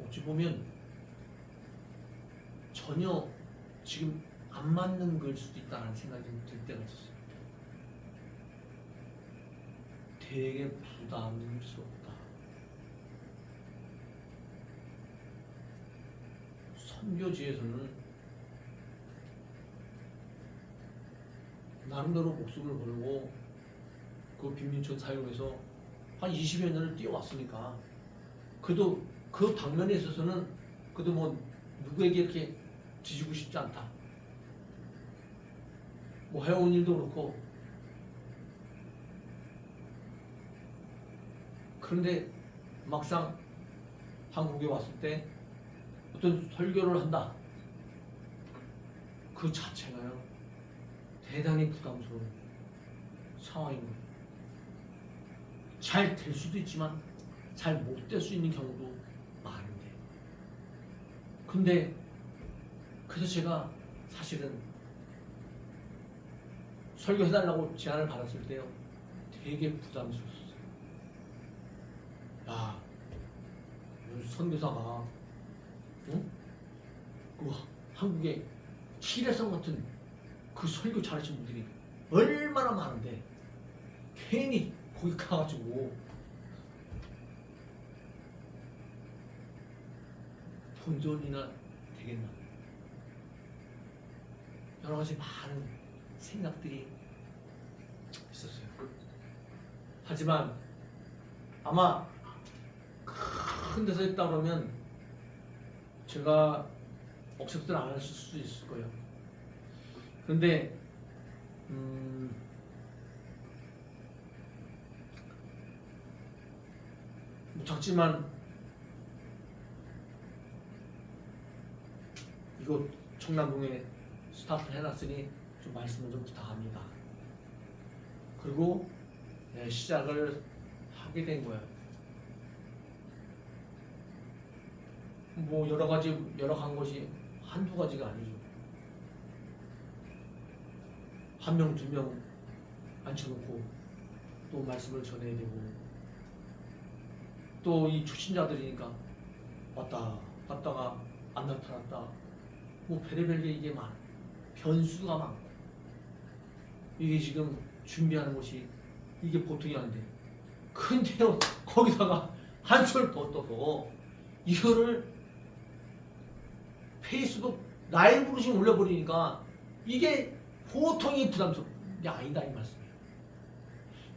어찌 보면 전혀 지금 안 맞는 걸 수도 있다는 생각이 들 때가 있었어요. 되게 부담스럽다. 선교지에서는 나름대로 목숨을 걸고 그 빈민촌 사역에서 한 20여 년을 뛰어왔으니까 그래도 그 방면에 있어서는 그래도 뭐 누구에게 이렇게 지지고 싶지 않다. 뭐 해온 일도 그렇고 그런데 막상 한국에 왔을 때 어떤 설교를 한다. 그 자체가요. 대단히 부담스러운 상황인 거예요. 잘 될 수도 있지만 잘 못 될 수 있는 경우도 많은데. 근데 그래서 제가 사실은 설교해달라고 제안을 받았을 때요. 되게 부담스러웠어요. 야, 선교사가 그 한국의 희례성 같은 그 설교 잘하시는 분들이 얼마나 많은데 괜히 거기 가가지고 본전이나 되겠나 여러 가지 많은 생각들이 있었어요. 하지만 아마 큰 데서 했다 그러면 제가 억셉트를 안 했을 수도 있을 거예요. 그런데 작지만 이거 청남동에 스타트 해놨으니 좀 말씀을 좀 부탁합니다. 그리고 시작을 하게 된 거야. 뭐 여러 간 것이 한두 가지가 아니죠. 한 명, 두 명 앉혀놓고 또 말씀을 전해야 되고, 또 이 초신자들이니까 왔다 갔다가 안 나타났다. 뭐 별의별 게 이게 많아. 변수가 많고. 이게 지금 준비하는 것이 이게 보통이 아닌데. 근데요, 거기다가 한술 더 떠서 이거를 페이스북 라이브로 지금 올려버리니까 이게 보통이 부담스럽게 아니다 이 말씀이에요.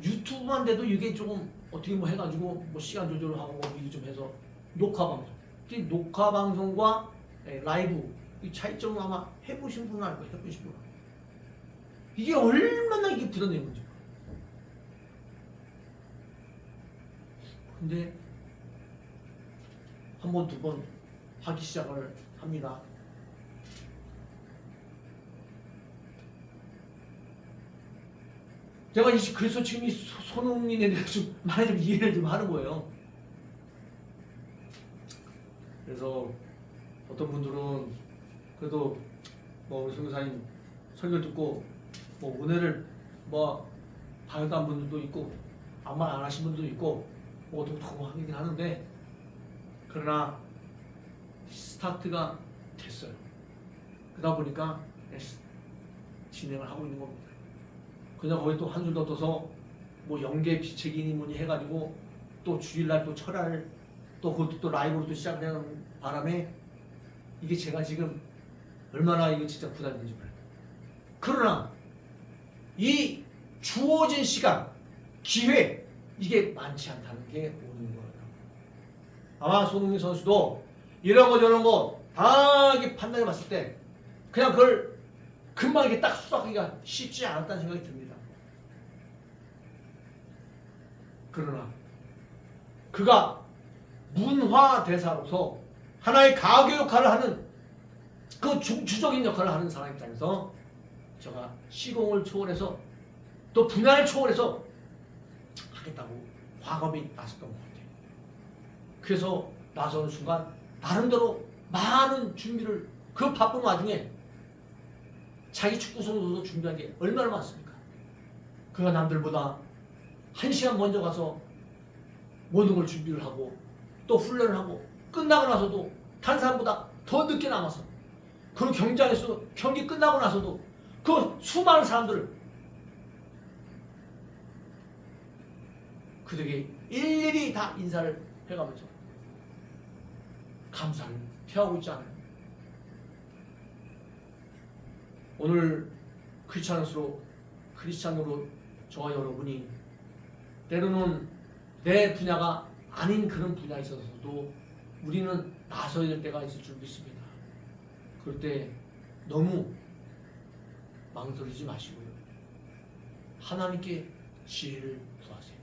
유튜브만 돼도 이게 조금 어떻게 뭐 해가지고 뭐 시간 조절을 하고 뭐 미리 좀 해서 녹화 방송. 이 녹화 방송과 라이브 이 차이점을 아마 해보신 분은 알 거예요. 해보신 분은. 이게 얼마나 이게 부담되는 건지. 근데 한 번, 두 번 하기 시작을 합니다. 제가 그래서 지금 이 손흥민에 대해서 많이 좀 이해를 좀 하는 거예요. 그래서 어떤 분들은 그래도 뭐 우리 선교사님 설교 듣고 뭐 은혜를 뭐 받았다는 분들도 있고 아무 말 안 하신 분들도 있고 뭐 어떻게 하긴 하는데, 그러나 스타트가 됐어요. 그러다 보니까 진행을 하고 있는 겁니다. 그냥 거기 또 한술 더 떠서 뭐 영계 비책이니 뭐니 해가지고 또 주일날 또 철야를 또 그것도 또 라이브로 또 시작되는 바람에 이게 제가 지금 얼마나 이게 진짜 부담이 되지 말아요. 그러나 이 주어진 시간, 기회 이게 많지 않다는 게 오는 거예요. 아마 손흥민 선수도 이런 거 저런 거 다 이렇게 판단해 봤을 때 그냥 그걸 금방 이렇게 딱 수락하기가 쉽지 않았다는 생각이 듭니다. 그러나 그가 문화 대사로서 하나의 가교 역할을 하는 그 주적인 역할을 하는 사람 입장에서 제가 시공을 초월해서 또 분야를 초월해서 하겠다고 과감히 나섰던 것 같아요. 그래서 나서는 순간 나름대로 많은 준비를, 그 바쁜 와중에 자기 축구 선수도 준비한 게 얼마나 많습니까? 그가 남들보다 1시간 먼저 가서 모든 걸 준비를 하고 또 훈련을 하고 끝나고 나서도 다른 사람보다 더 늦게 남아서 그 경기장에서 경기 끝나고 나서도 그 수많은 사람들을 그들에게 일일이 다 인사를 해가면서 감사를 표하고 있지 않아요. 오늘 크리스찬으로 저와 여러분이 때로는 내 분야가 아닌 그런 분야에 있어서도 우리는 나서야 될 때가 있을 줄 믿습니다. 그럴 때 너무 망설이지 마시고요. 하나님께 지혜를 구하세요.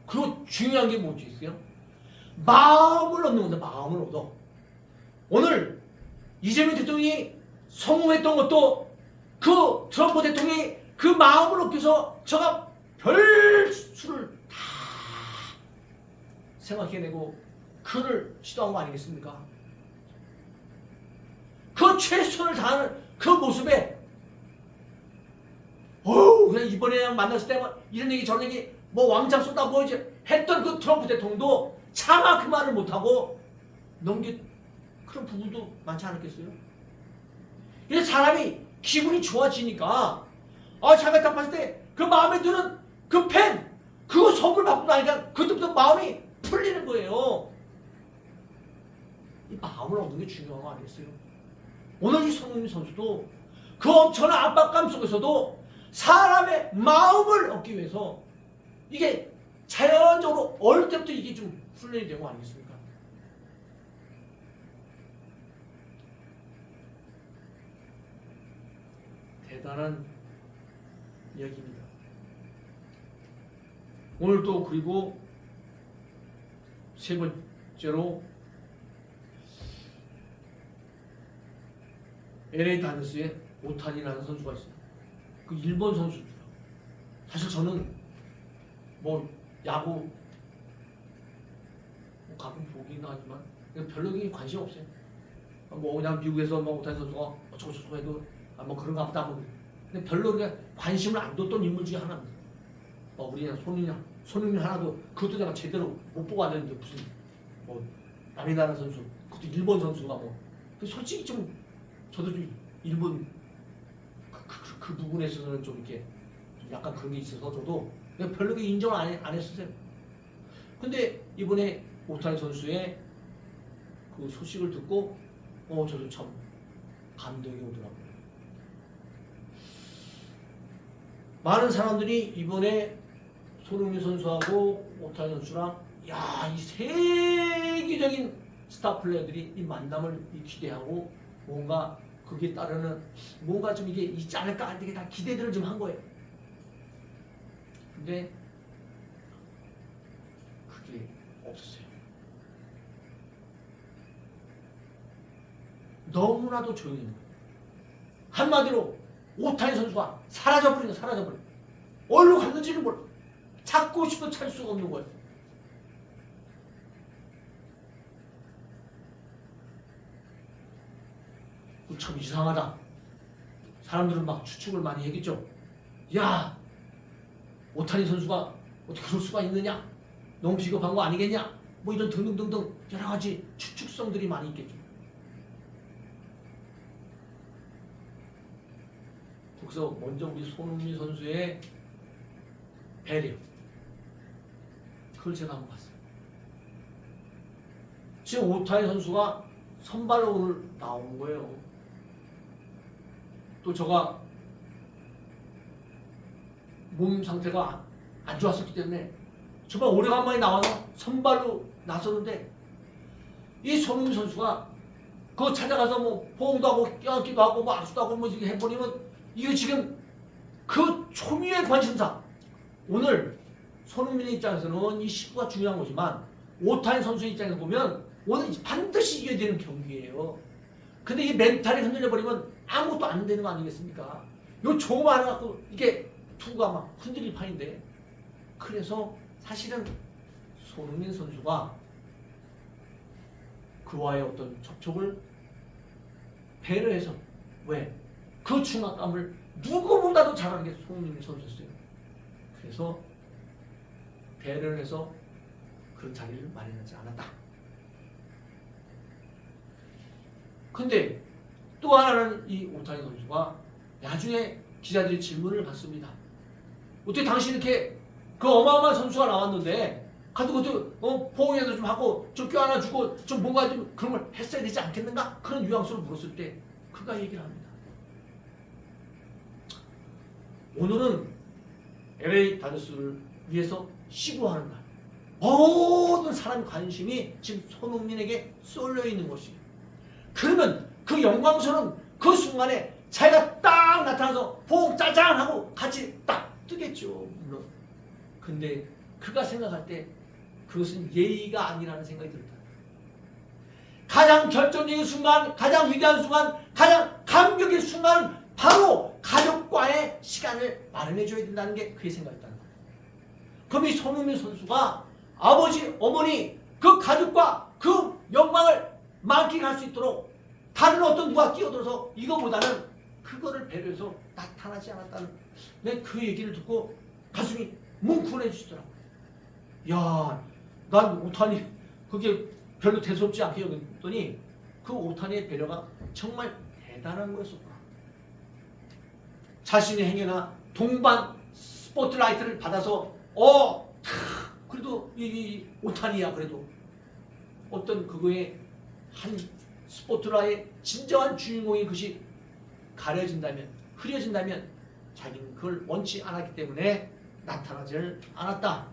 그리고 중요한 게 뭔지 있어요? 마음을 얻는 건데, 마음을 얻어. 오늘 이재명 대통령이 성공했던 것도 그 트럼프 대통령이 그 마음을 얻기 위해서 제가 별수를 다 생각해내고 그를 시도한 거 아니겠습니까? 그 최선을 다하는 그 모습에 그냥 이번에 만났을 때 이런 얘기 저런 얘기 뭐 왕창 쏟아부어지 했던 그 트럼프 대통령도 차마 그 말을 못하고 넘긴 그런 부분도 많지 않았겠어요? 이제 사람이 기분이 좋아지니까 자기가 딱 봤을 때 그 마음에 드는 그 펜 그거 선물 받고 나니까 그때부터 마음이 풀리는 거예요. 이 마음을 얻는 게 중요한 거 아니겠어요? 오늘 이 손흥민 선수도 그 엄청난 압박감 속에서도 사람의 마음을 얻기 위해서 이게 자연적으로 어릴 때부터 이게 좀 훈련이 되는 거 아니겠습니까? 대단한 이야기입니다. 오늘 또 그리고 세 번째로 LA 다저스의 오타니라는 선수가 있어요. 그 일본 선수죠. 사실 저는 뭐 야구 뭐 가끔 보긴 하지만 별로 관심 없어요. 뭐 그냥 미국에서 뭐 오타니 선수가 어쩌고저쩌고 해도 뭐 그런가 보다 뭐. 근데 별로 그냥 관심을 안 뒀던 인물 중에 하나입니다. 우리나라 손흥민 하나도 그것도 내가 제대로 못 보고 왔는데 무슨 뭐 남이나라 선수 그것도 일본 선수가 뭐 솔직히 좀 저도 좀 일본 그 부분에 있어서는 좀 이렇게 좀 약간 그런 게 있어서 저도 그냥 별로 인정을 안 했었어요. 근데 이번에 오타니 선수의 그 소식을 듣고 저도 참 감동이 오더라고요. 많은 사람들이 이번에 손흥민 선수하고 오타니 선수랑 이 세계적인 스타 플레이어들이 이 만남을 기대하고 뭔가 거기에 따르는 뭔가 좀 이게 있지 않을까 안 되게 다 기대들을 좀 한 거예요. 근데 그게 없었어요. 너무나도 조용히 거예요. 한마디로 오타니 선수가 사라져버린 거예요. 어디로 갔는지를 몰라. 찾고 싶어도 찾을 수가 없는 거예요. 참 이상하다. 사람들은 막 추측을 많이 했겠죠. 야, 오타니 선수가 어떻게 그럴 수가 있느냐? 너무 비겁한 거 아니겠냐? 뭐 이런 등등등등 여러 가지 추측성들이 많이 있겠죠. 그래서 먼저 우리 손흥민 선수의 배려, 그걸 제가 한번 봤어요. 지금 오타니 선수가 선발로 오늘 나온 거예요. 또 제가 몸 상태가 안 좋았었기 때문에 정말 오래간만에 나와서 선발로 나섰는데 이 손흥민 선수가 그거 찾아가서 뭐 포옹도 하고 껴안기도 하고 뭐 악수도 하고 뭐 이렇게 해버리면 이게 지금 그 초미의 관심사. 오늘 손흥민의 입장에서는 이 시구가 중요한 거지만 오타니 선수의 입장에서 보면 오늘 반드시 이겨야 되는 경기예요. 근데 이 멘탈이 흔들려 버리면 아무것도 안 되는 거 아니겠습니까? 요 조그만 하나 갖고 이게 투가 막 흔들릴 판인데, 그래서 사실은 손흥민 선수가 그와의 어떤 접촉을 배려해서, 왜? 그 중압감을 누구보다도 잘하는 게 손흥민 선수였어요. 그래서 배려를 해서 그런 자리를 마련하지 않았다. 근데 또 하나는 이 오타니 선수가 나중에 기자들이 질문을 받습니다. 어떻게 당신 이렇게 그 어마어마한 선수가 나왔는데 가도 그것도 포옹해도 좀 하고 좀 껴안아주고 좀 뭔가 좀 그런 걸 했어야 되지 않겠는가? 그런 뉘앙스로 물었을 때 그가 얘기를 합니다. 오늘은 LA 다저스를 위해서 시구하는 날. 모든 사람 관심이 지금 손흥민에게 쏠려 있는 것이에요. 그러면 그 영광스러운 그 순간에 자기가 딱 나타나서 포옹 짜잔 하고 같이 딱 뜨겠죠, 물론. 근데 그가 생각할 때 그것은 예의가 아니라는 생각이 들었다. 가장 결정적인 순간, 가장 위대한 순간, 가장 감격의 순간은 바로 가족과의 시간을 마련해줘야 된다는 게 그의 생각이었다는 거예요. 그럼 이 손흥민 선수가 아버지, 어머니, 그 가족과 그 영광을 만끽할 수 있도록 다른 어떤 누가 끼어들어서 이거보다는 그거를 배려해서 나타나지 않았다는, 그 얘기를 듣고 가슴이 뭉클해지더라고요. 야, 난 오타니 그게 별로 대수롭지 않게 여겼더니 그 오타니의 배려가 정말 대단한 거였었구나. 자신의 행여나 동반 스포트라이트를 받아서 그래도 이 오타니야 그래도 어떤 그거에 한 스포트라이트의 진정한 주인공인 것이 가려진다면, 흐려진다면 자기는 그걸 원치 않았기 때문에 나타나지 않았다.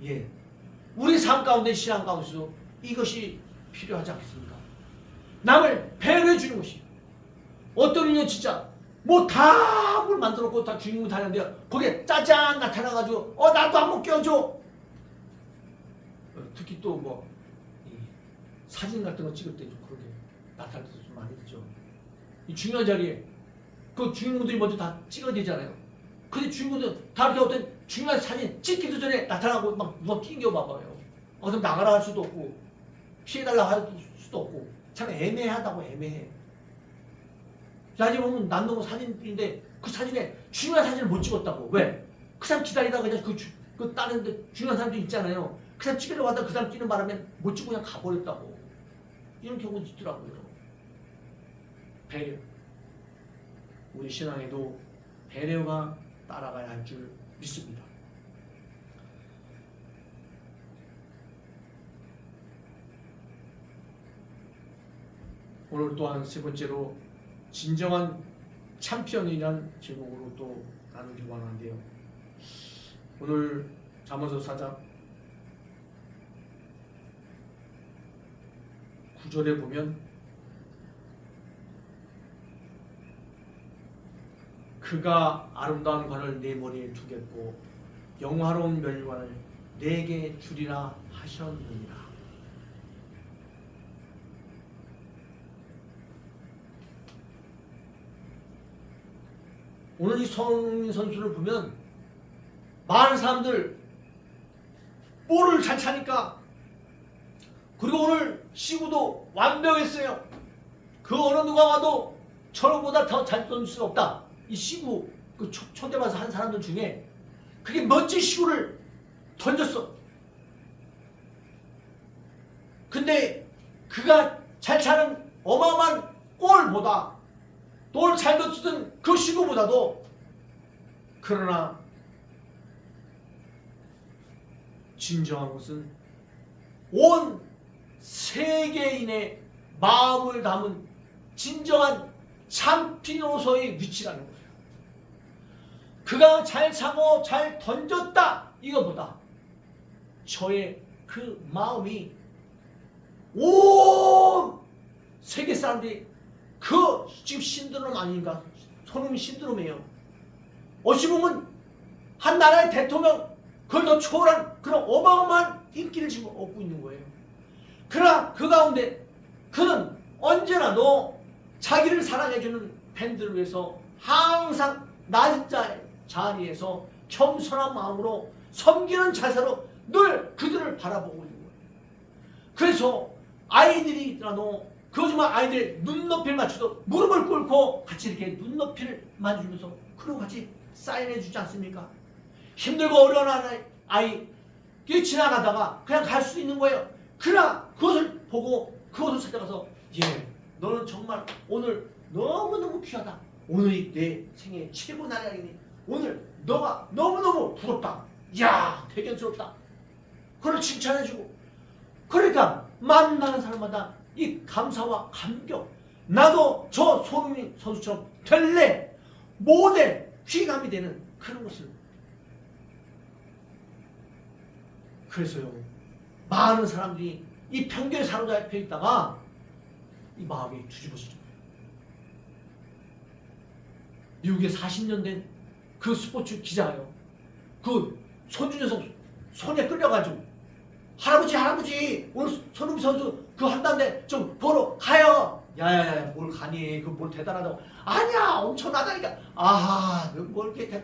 예, 우리 삶 가운데, 신앙 가운데서 이것이 필요하지 않겠습니까? 남을 배려해 주는 것이. 어떤 인연 진짜 뭐 다뭘 만들었고 다 주인공 다 하는데 거기에 짜잔 나타나가지고 나도 한번 껴줘. 특히 또 뭐 사진 같은 거 찍을 때 좀 그렇게 나타날 때도 좀 많이 되죠. 이 중요한 자리에 그 주인공들이 먼저 다 찍어야 되잖아요. 근데 주인공들은 다 이렇게 어떤 중요한 사진 찍기도 전에 나타나고 막 누가 낑겨봐봐요. 어서 나가라 할 수도 없고 피해달라고 할 수도 없고 참 애매하다고 애매해. 나중에 보면 남는 사진인데 그 사진에 중요한 사진을 못 찍었다고. 왜? 그 사람 기다리다가 그냥 그 다른 데 중요한 사람도 있잖아요. 그 사람 찍으려고 하다가 그 사람 뛰는 바람에 못 찍고 그냥 가버렸다고. 이런 경우도 있더라고요. 배려. 우리 신앙에도 배려가 따라가야 할 줄 믿습니다. 오늘 또한 세 번째로 진정한 챔피언이라는 제목으로 또 나누기 원하는데요. 오늘 잠언서 4장 9절에 보면 그가 아름다운 관을 내 머리에 두겠고 영화로운 멸관을 내게 주리라 하셨느니라. 오늘 이 손흥민 선수를 보면 많은 사람들 볼을 잘 차니까, 그리고 오늘 시구도 완벽했어요. 그 어느 누가 와도 저보다 더 잘 던질 수가 없다. 이 시구 그 초대받아서 한 사람들 중에 그게 멋진 시구를 던졌어. 근데 그가 잘 차는 어마어마한 골보다 또 잘 던지던 그 시구보다도, 그러나 진정한 것은 온 세계인의 마음을 담은 진정한 챔피언으로서의 위치라는 거예요. 그가 잘 차고 잘 던졌다 이거보다 저의 그 마음이 온 세계 사람들이 그 지금 신드롬 아닌가? 손흥민 신드롬이에요. 어찌 보면 한 나라의 대통령 그걸 더 초월한 그런 어마어마한 인기를 지금 얻고 있는 거예요. 그러나 그 가운데 그는 언제나도 자기를 사랑해주는 팬들을 위해서 항상 낮은 자리에서 겸손한 마음으로 섬기는 자세로 늘 그들을 바라보고 있는 거예요. 그래서 아이들이 있더라도 그거지만 아이들 눈높이를 맞추도 무릎을 꿇고 같이 이렇게 눈높이를 만지면서 그리고 같이 사인해 주지 않습니까? 힘들고 어려운 아이 지나가다가 그냥 갈 수 있는 거예요. 그러나 그것을 보고 그것을 찾아가서 너는 정말 오늘 너무너무 귀하다. 오늘이 내 생애 최고 날이 아니니 오늘 너가 너무너무 부럽다. 이야 대견스럽다. 그걸 칭찬해주고, 그러니까 만나는 사람마다 이 감사와 감격, 나도 저 손흥민 선수처럼 될래 모델 귀감이 되는 그런 것을. 그래서요 많은 사람들이 이 편견에 사로잡혀 있다가 이 마음이 뒤집어지죠. 미국에 40년 된 그 스포츠 기자가요, 그 손주 녀석 손에 끌려가지고 할아버지 오늘 손흥민 선수 그거 한다는데 좀 보러 가요. 야야야 뭘 가니, 그 뭘 대단하다고. 아니야 엄청나다니까. 아하 뭘 이렇게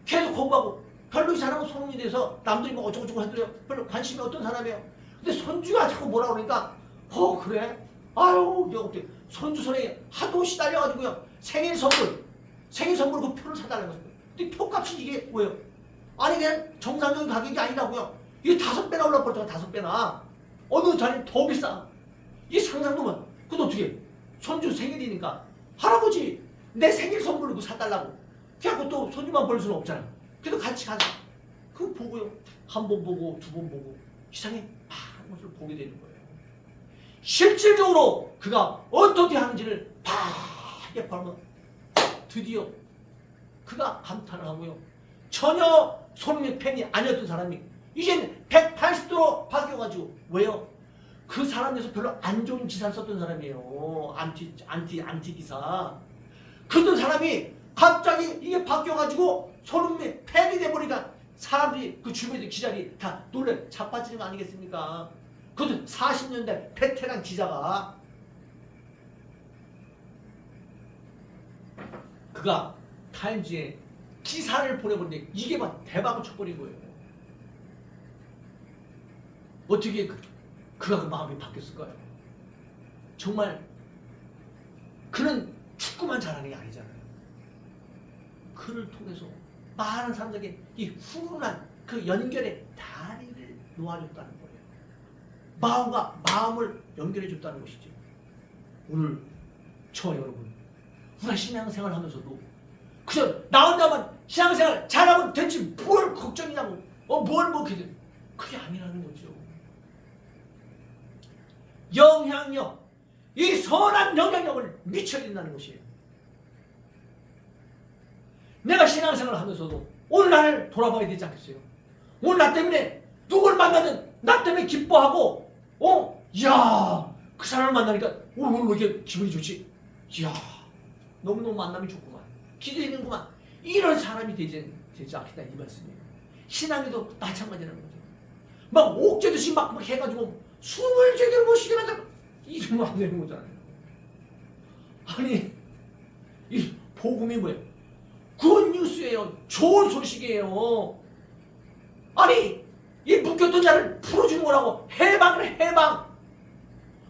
계속 공부하고 별로 잘하고 손흥민에 대해서 남들이 뭐 어쩌고저쩌고 하더래요. 별로 관심이 없던 사람이에요. 근데 손주가 자꾸 뭐라 그러니까 그래? 아유 내가 어떻게 손주 손에 하도 시달려가지고요 생일 선물 그 표를 사달라는 거예요. 근데 표값이 이게 뭐예요? 아니 그냥 정상적인 가격이 아니라고요. 이게 5배나 올라버렸잖아. 5배나. 어느 자리는 더 비싸. 이게 상상도 못. 그건 어떻게 손주 생일이니까 할아버지 내 생일 선물로 그거 사달라고. 그냥 또 손주만 볼 수는 없잖아. 그래도 같이 가자. 그거 보고요. 한 번 보고 두 번 보고 이상해 많은 것을 보게 되는 거예요. 실질적으로 그가 어떻게 하는지를 파게 보면 드디어 그가 감탄을 하고요. 전혀 손흥민 팬이 아니었던 사람이 이젠 180도로 바뀌어가지고, 왜요? 그 사람에서 별로 안 좋은 기사를 썼던 사람이에요. 안티 기사. 그런 사람이 갑자기 이게 바뀌어가지고 손흥민 팬이 돼버리니까 사람들이 그 주변에 기자들이 다 놀래 자빠지는 거 아니겠습니까? 그것도 40년대 베테랑 기자가. 그가 타임즈에 기사를 보내버리는데 이게 막 대박을 쳐버린 거예요. 어떻게 그가 그 마음이 바뀌었을까요? 정말 그는 축구만 잘하는 게 아니잖아요. 그를 통해서 많은 사람들에게 이 훈훈한 그 연결의 다리를 놓아줬다는 거예요. 마음과 마음을 연결해 줬다는 것이지. 오늘 저 여러분, 우리가 신앙생활 하면서도 그저 나 혼자만 신앙생활 잘하면 되지 뭘 걱정이냐고 뭘 먹게 그게 아니라는 거죠. 영향력, 이 선한 영향력을 미쳐야 된다는 것이에요. 내가 신앙생활을 하면서도 오늘 나를 돌아봐야 되지 않겠어요? 오늘 나 때문에 누굴 만나든 나 때문에 기뻐하고 야, 그 사람을 만나니까 오늘 왜 이렇게 기분이 좋지? 이야, 너무너무 만남이 좋구만. 기대되는구만. 이런 사람이 되지 않겠다 이 말씀이에요. 신앙에도 마찬가지라는 거죠. 막 옥죄듯이 막 해가지고 숨을 제대로 못 쉬게 만들고 이러면 안 되는 거잖아요. 아니 이 복음이 뭐예요? 굿뉴스예요. 좋은 소식이에요. 아니 이 묶였던 자를 풀어주는 거라고. 해방을 해방.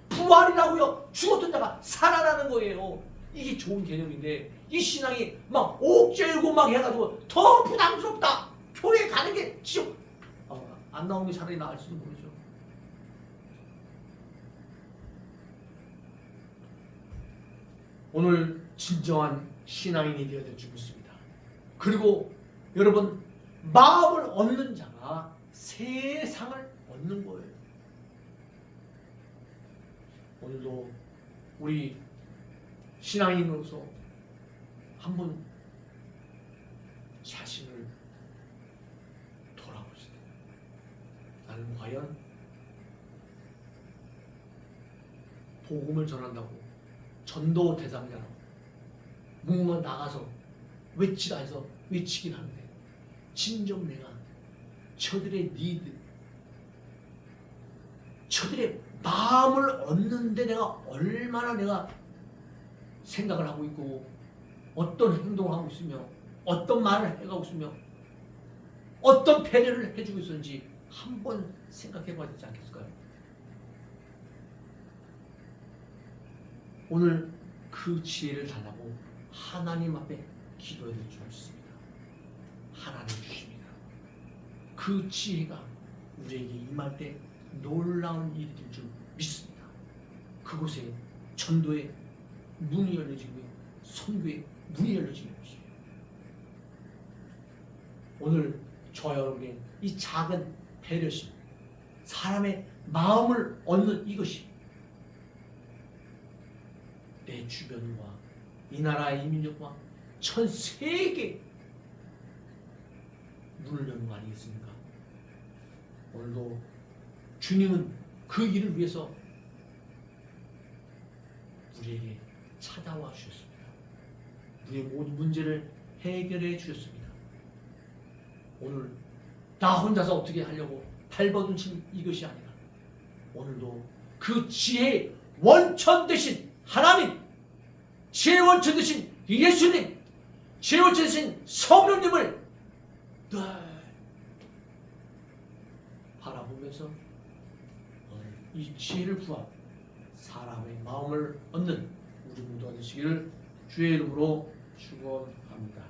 부활이라고요. 죽었던 자가 살아나는 거예요. 이게 좋은 개념인데 이 신앙이 막 옥죄고 막 해가지고 더 부담스럽다. 교회 가는 게 지옥. 안 나오는 게 차라리 나을 수도 모르죠. 오늘 진정한 신앙인이 되어야 될 줄 믿습니다. 그리고 여러분, 마음을 얻는 자가 세상을 얻는 거예요. 오늘도 우리 신앙인으로서 한번 자신을 돌아봅시다. 나는 과연 복음을 전한다고 전도 대상자라고 뭔가 나가서 외치다 해서 외치긴 하는데 진정 내가 저들의 니드, 저들의 마음을 얻는데 내가 얼마나 내가 생각을 하고 있고 어떤 행동을 하고 있으며 어떤 말을 해가고 있으며 어떤 배려를 해주고 있었는지 한번 생각해 봐야 되지 않겠을까요? 오늘 그 지혜를 달라고 하나님 앞에 기도해야 될 줄 믿습니다. 하나님 주십니다. 그 지혜가 우리에게 임할 때 놀라운 일이 될 줄 믿습니다. 그곳에 전도의 문이 열려지고요. 선교의 문이 열려지는 것이에요. 오늘 저와 여러분의 이 작은 배려심, 사람의 마음을 얻는 이것이 내 주변과 이 나라의 이민족과 전 세계 문을 여는 거 아니겠습니까? 오늘도 주님은 그 일을 위해서 우리에게 찾아와 주셨습니다. 우리의 모든 문제를 해결해 주셨습니다. 오늘 나 혼자서 어떻게 하려고 발버둥 친 이것이 아니라 오늘도 그 지혜의 원천 되신 하나님, 지혜의 원천 되신 예수님, 지혜의 원천 되신 성령님을 늘 바라보면서 오늘 이 지혜를 구한 사람의 마음을 얻는 우리 모두가 되시기를 주의 이름으로 축원합니다.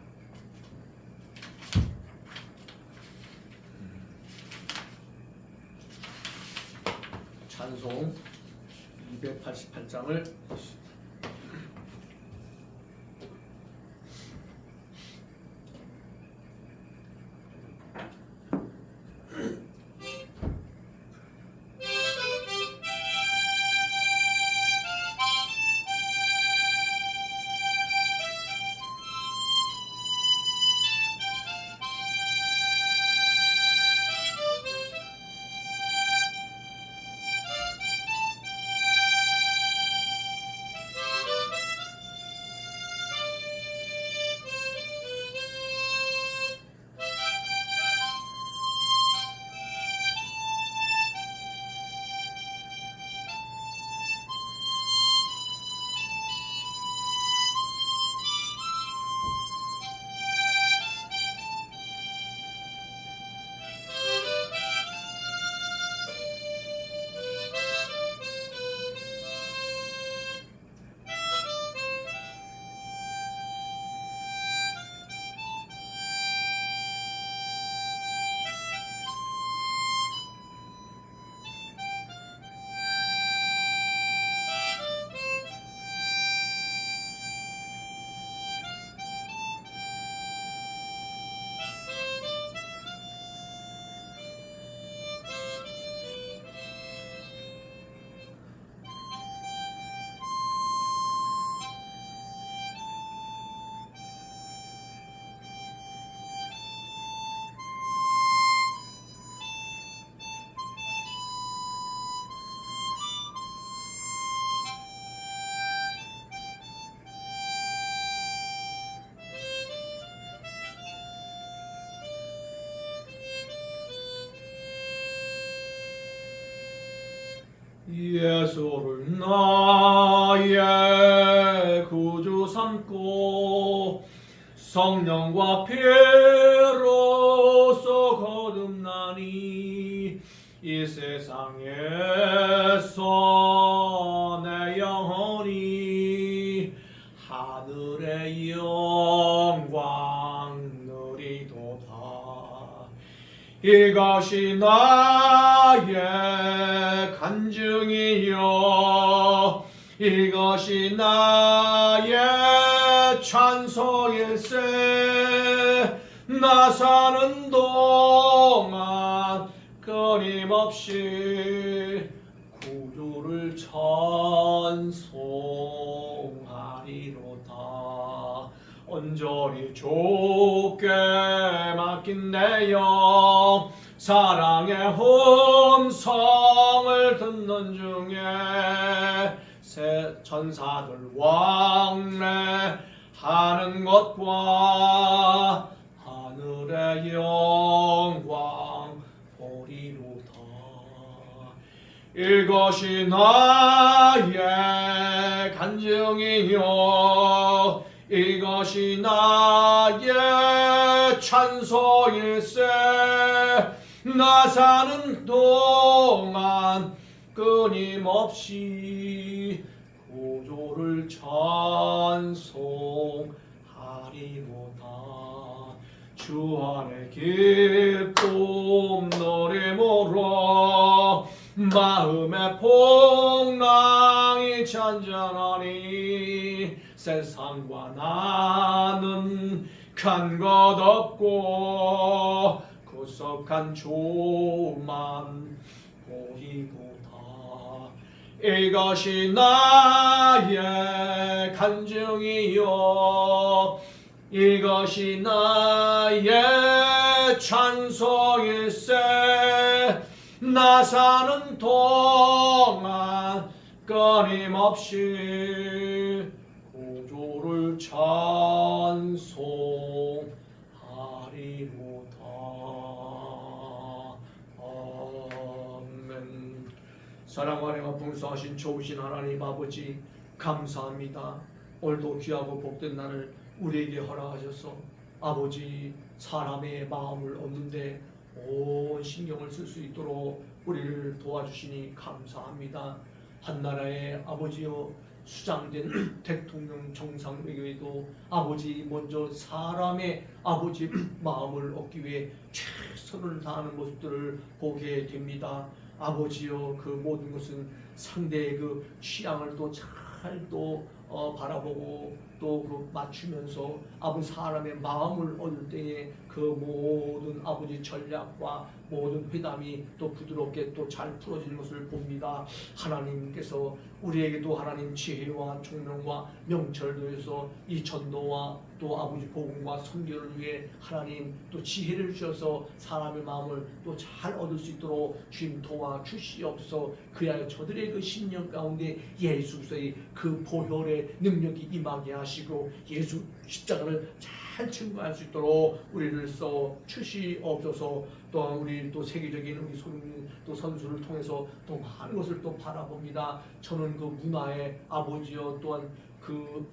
찬송 288장을 예수를 나의 구주 삼고 성령과 피로써 거듭나니 이 세상에서 내 영혼이 하늘의 영광 누리도다. 이것이 나의 간증이요 이것이 나의 찬송일세. 나 사는 동안 끊임없이 구주를 찬송하리로다. 온전히 주께 맡긴 내 영 사랑의 음성을 듣는 중에 새 천사들 왕래하는 것과 하늘의 영광 보리로다. 이것이 나의 간증이요 이것이 나의 찬송일세. 나 사는 동안 끊임없이 구주를 찬송하리로다. 주 안에 기쁨 노래모로 마음의 풍랑이 잔잔하니 세상과 나는 간 것 없고 구속한 주만 보이도다. 이것이 나의 간증이요 이것이 나의 찬송일세. 나 사는 동안 끊임없이 구주를 찬송하리로다. 아멘. 사랑과 은혜가 풍성하신 좋으신 하나님 아버지 감사합니다. 오늘도 귀하고 복된 날을 우리에게 허락하셔서 아버지 사람의 마음을 얻는데 온 신경을 쓸 수 있도록 우리를 도와주시니 감사합니다. 한나라의 아버지여 수장된 대통령 정상 외교에도 아버지 먼저 사람의 아버지 마음을 얻기 위해 최선을 다하는 모습들을 보게 됩니다. 아버지여 그 모든 것은 상대의 그 취향을 또 잘 바라보고 또 그 맞추면서 아버지 사람의 마음을 얻을 때에 그 모든 아버지 전략과 모든 회담이 또 부드럽게 또 잘 풀어지는 것을 봅니다. 하나님께서 우리에게도 하나님 지혜와 총명과 명철을 위해서 이 전도와 또 아버지 복음과 선교를 위해 하나님 또 지혜를 주셔서 사람의 마음을 또 잘 얻을 수 있도록 주님 도와 주시옵소서. 그리하여 저들의 그 심령 가운데 예수 그리스도의 그 보혈의 능력이 임하게 하시고 예수 십자가를 잘 증거할 수 있도록 우리를 써 주시옵소서. 또한 우리 또 세계적인 우리 손님 또 선수를 통해서 또 많은 것을 또 바라봅니다. 저는 그 문화의 아버지여 또한 그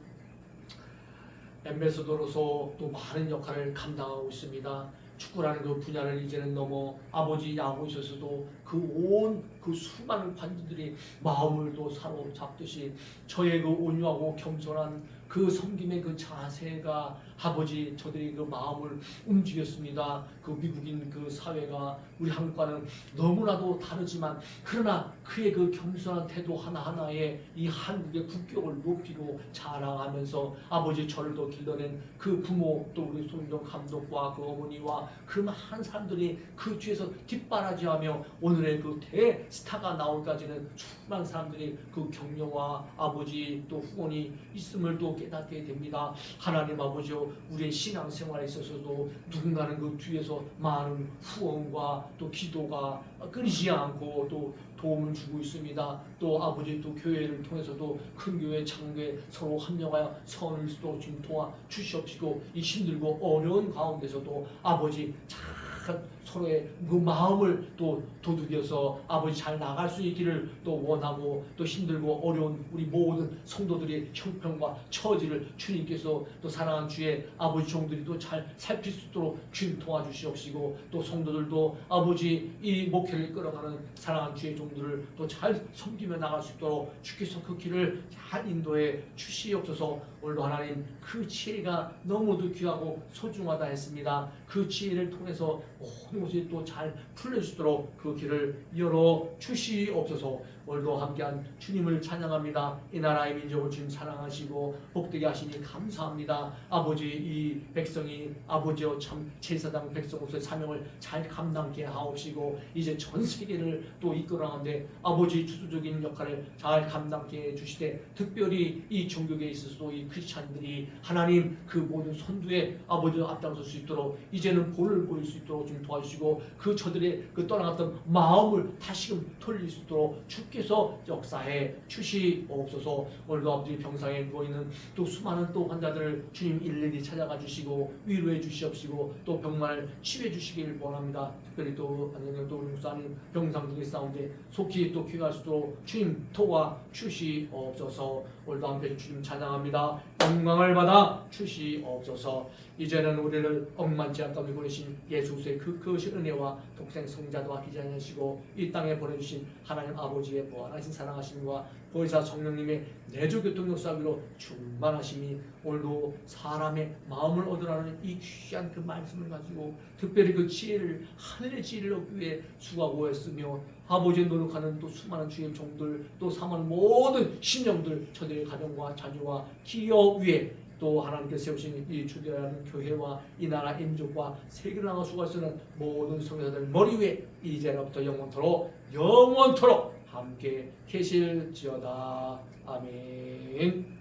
엠베서더로서 또 많은 역할을 감당하고 있습니다. 축구라는 그 분야를 이제는 넘어 아버지 야구에 있어서도 그 온 그 수많은 관중들이 마음을 또 사로잡듯이 저의 그 온유하고 겸손한 그 섬김의 그 자세가 아버지 저들이 그 마음을 움직였습니다. 그 미국인 그 사회가 우리 한국과는 너무나도 다르지만 그러나 그의 그 겸손한 태도 하나하나에 이 한국의 국격을 높이고 자랑하면서 아버지 저를 더 길러낸 그 부모 또 우리 손정 감독과 그 어머니와 그 많은 사람들이 그 뒤에서 뒷바라지하며 오늘의 그 대스타가 나올까지는 수많은 사람들이 그 격려와 아버지 또 후원이 있음을 또 깨닫게 됩니다. 하나님 아버지요 우리의 신앙생활에 있어서도 누군가는 그 뒤에서 많은 후원과 또 기도가 끊이지 않고 또 도움을 주고 있습니다. 또 아버지 또 교회를 통해서도 큰 교회 장교회 서로 합력하여 선을 또 좀 도와 주시옵시고 이 힘들고 어려운 가운데서도 아버지 잘 약간 서로의 그 마음을 또 도둑여서 아버지 잘 나갈 수 있기를 또 원하고 또 힘들고 어려운 우리 모든 성도들의 형편과 처지를 주님께서 또 사랑하는 주의 아버지 종들이 또 잘 살필 수 있도록 주님 도와주시옵시고 또 성도들도 아버지 이 목회를 끌어가는 사랑하는 주의 종들을 또 잘 섬기며 나갈 수 있도록 주께서 그 길을 잘 인도해 주시옵소서. 오늘도 하나님 그 지혜가 너무도 귀하고 소중하다 했습니다. 그 지혜를 통해서 모든 것이 또 잘 풀려지도록 그 길을 열어 주시옵소서. 오늘도 함께한 주님을 찬양합니다. 이 나라의 민족을 주님 사랑하시고 복되게 하시니 감사합니다. 아버지 이 백성이 아버지여 참 제사장 백성으로서의 사명을 잘 감당케 하옵시고 이제 전 세계를 또 이끌어가는데 아버지 주도적인 역할을 잘 감당케 해주시되 특별히 이 종교계에 있어서도 이 크리스찬들이 하나님 그 모든 선두에 아버지와 앞장설 수 있도록 이제는 본을 보일 수 있도록 좀 도와주시고 그 저들의 그 떠나갔던 마음을 다시금 돌릴 수 있도록 주께서 역사해 주시옵소서. 오늘도 아버지 병상에 누워있는 또 수많은 또 환자들을 주님 일일이 찾아가 주시고 위로해 주시옵시고 또 병만을 치유해 주시길 원합니다. 특별히 또 안녕히 또 우리 목사님 병상 중에 싸운데 속히 또 귀할 수 있도록 주님 도와 주시옵소서. 오늘도 함께 주님 찬양합니다. 영광을 받아 주시옵소서. 이제는 우리를 억만치 않게 보내신 예수 그리스도의 그 크신 은혜와 독생 성자도와 기자하시고 이 땅에 보내주신 하나님 아버지의 무한하신 사랑하심과 보혜사 성령님의 내조교통 역사위로 충만하심이 오늘도 사람의 마음을 얻으라는 이 귀한 그 말씀을 가지고 특별히 그 지혜를 하늘의 지혜를 얻기 위해 수고하고 애쓰며 아버지의 노력하는 또 수많은 주의 종들 또 사모하는 모든 신령들 저들의 가정과 자녀와 기업 위에 또 하나님께서 세우신 이 주대하는 교회와 이 나라 민족과 세계를 나가 수고하시는 모든 성도들 머리 위에 이제로부터 영원토록 함께 계실지어다. 아멘.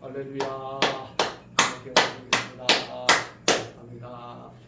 할렐루야. 함께 하겠습니다. 감사합니다.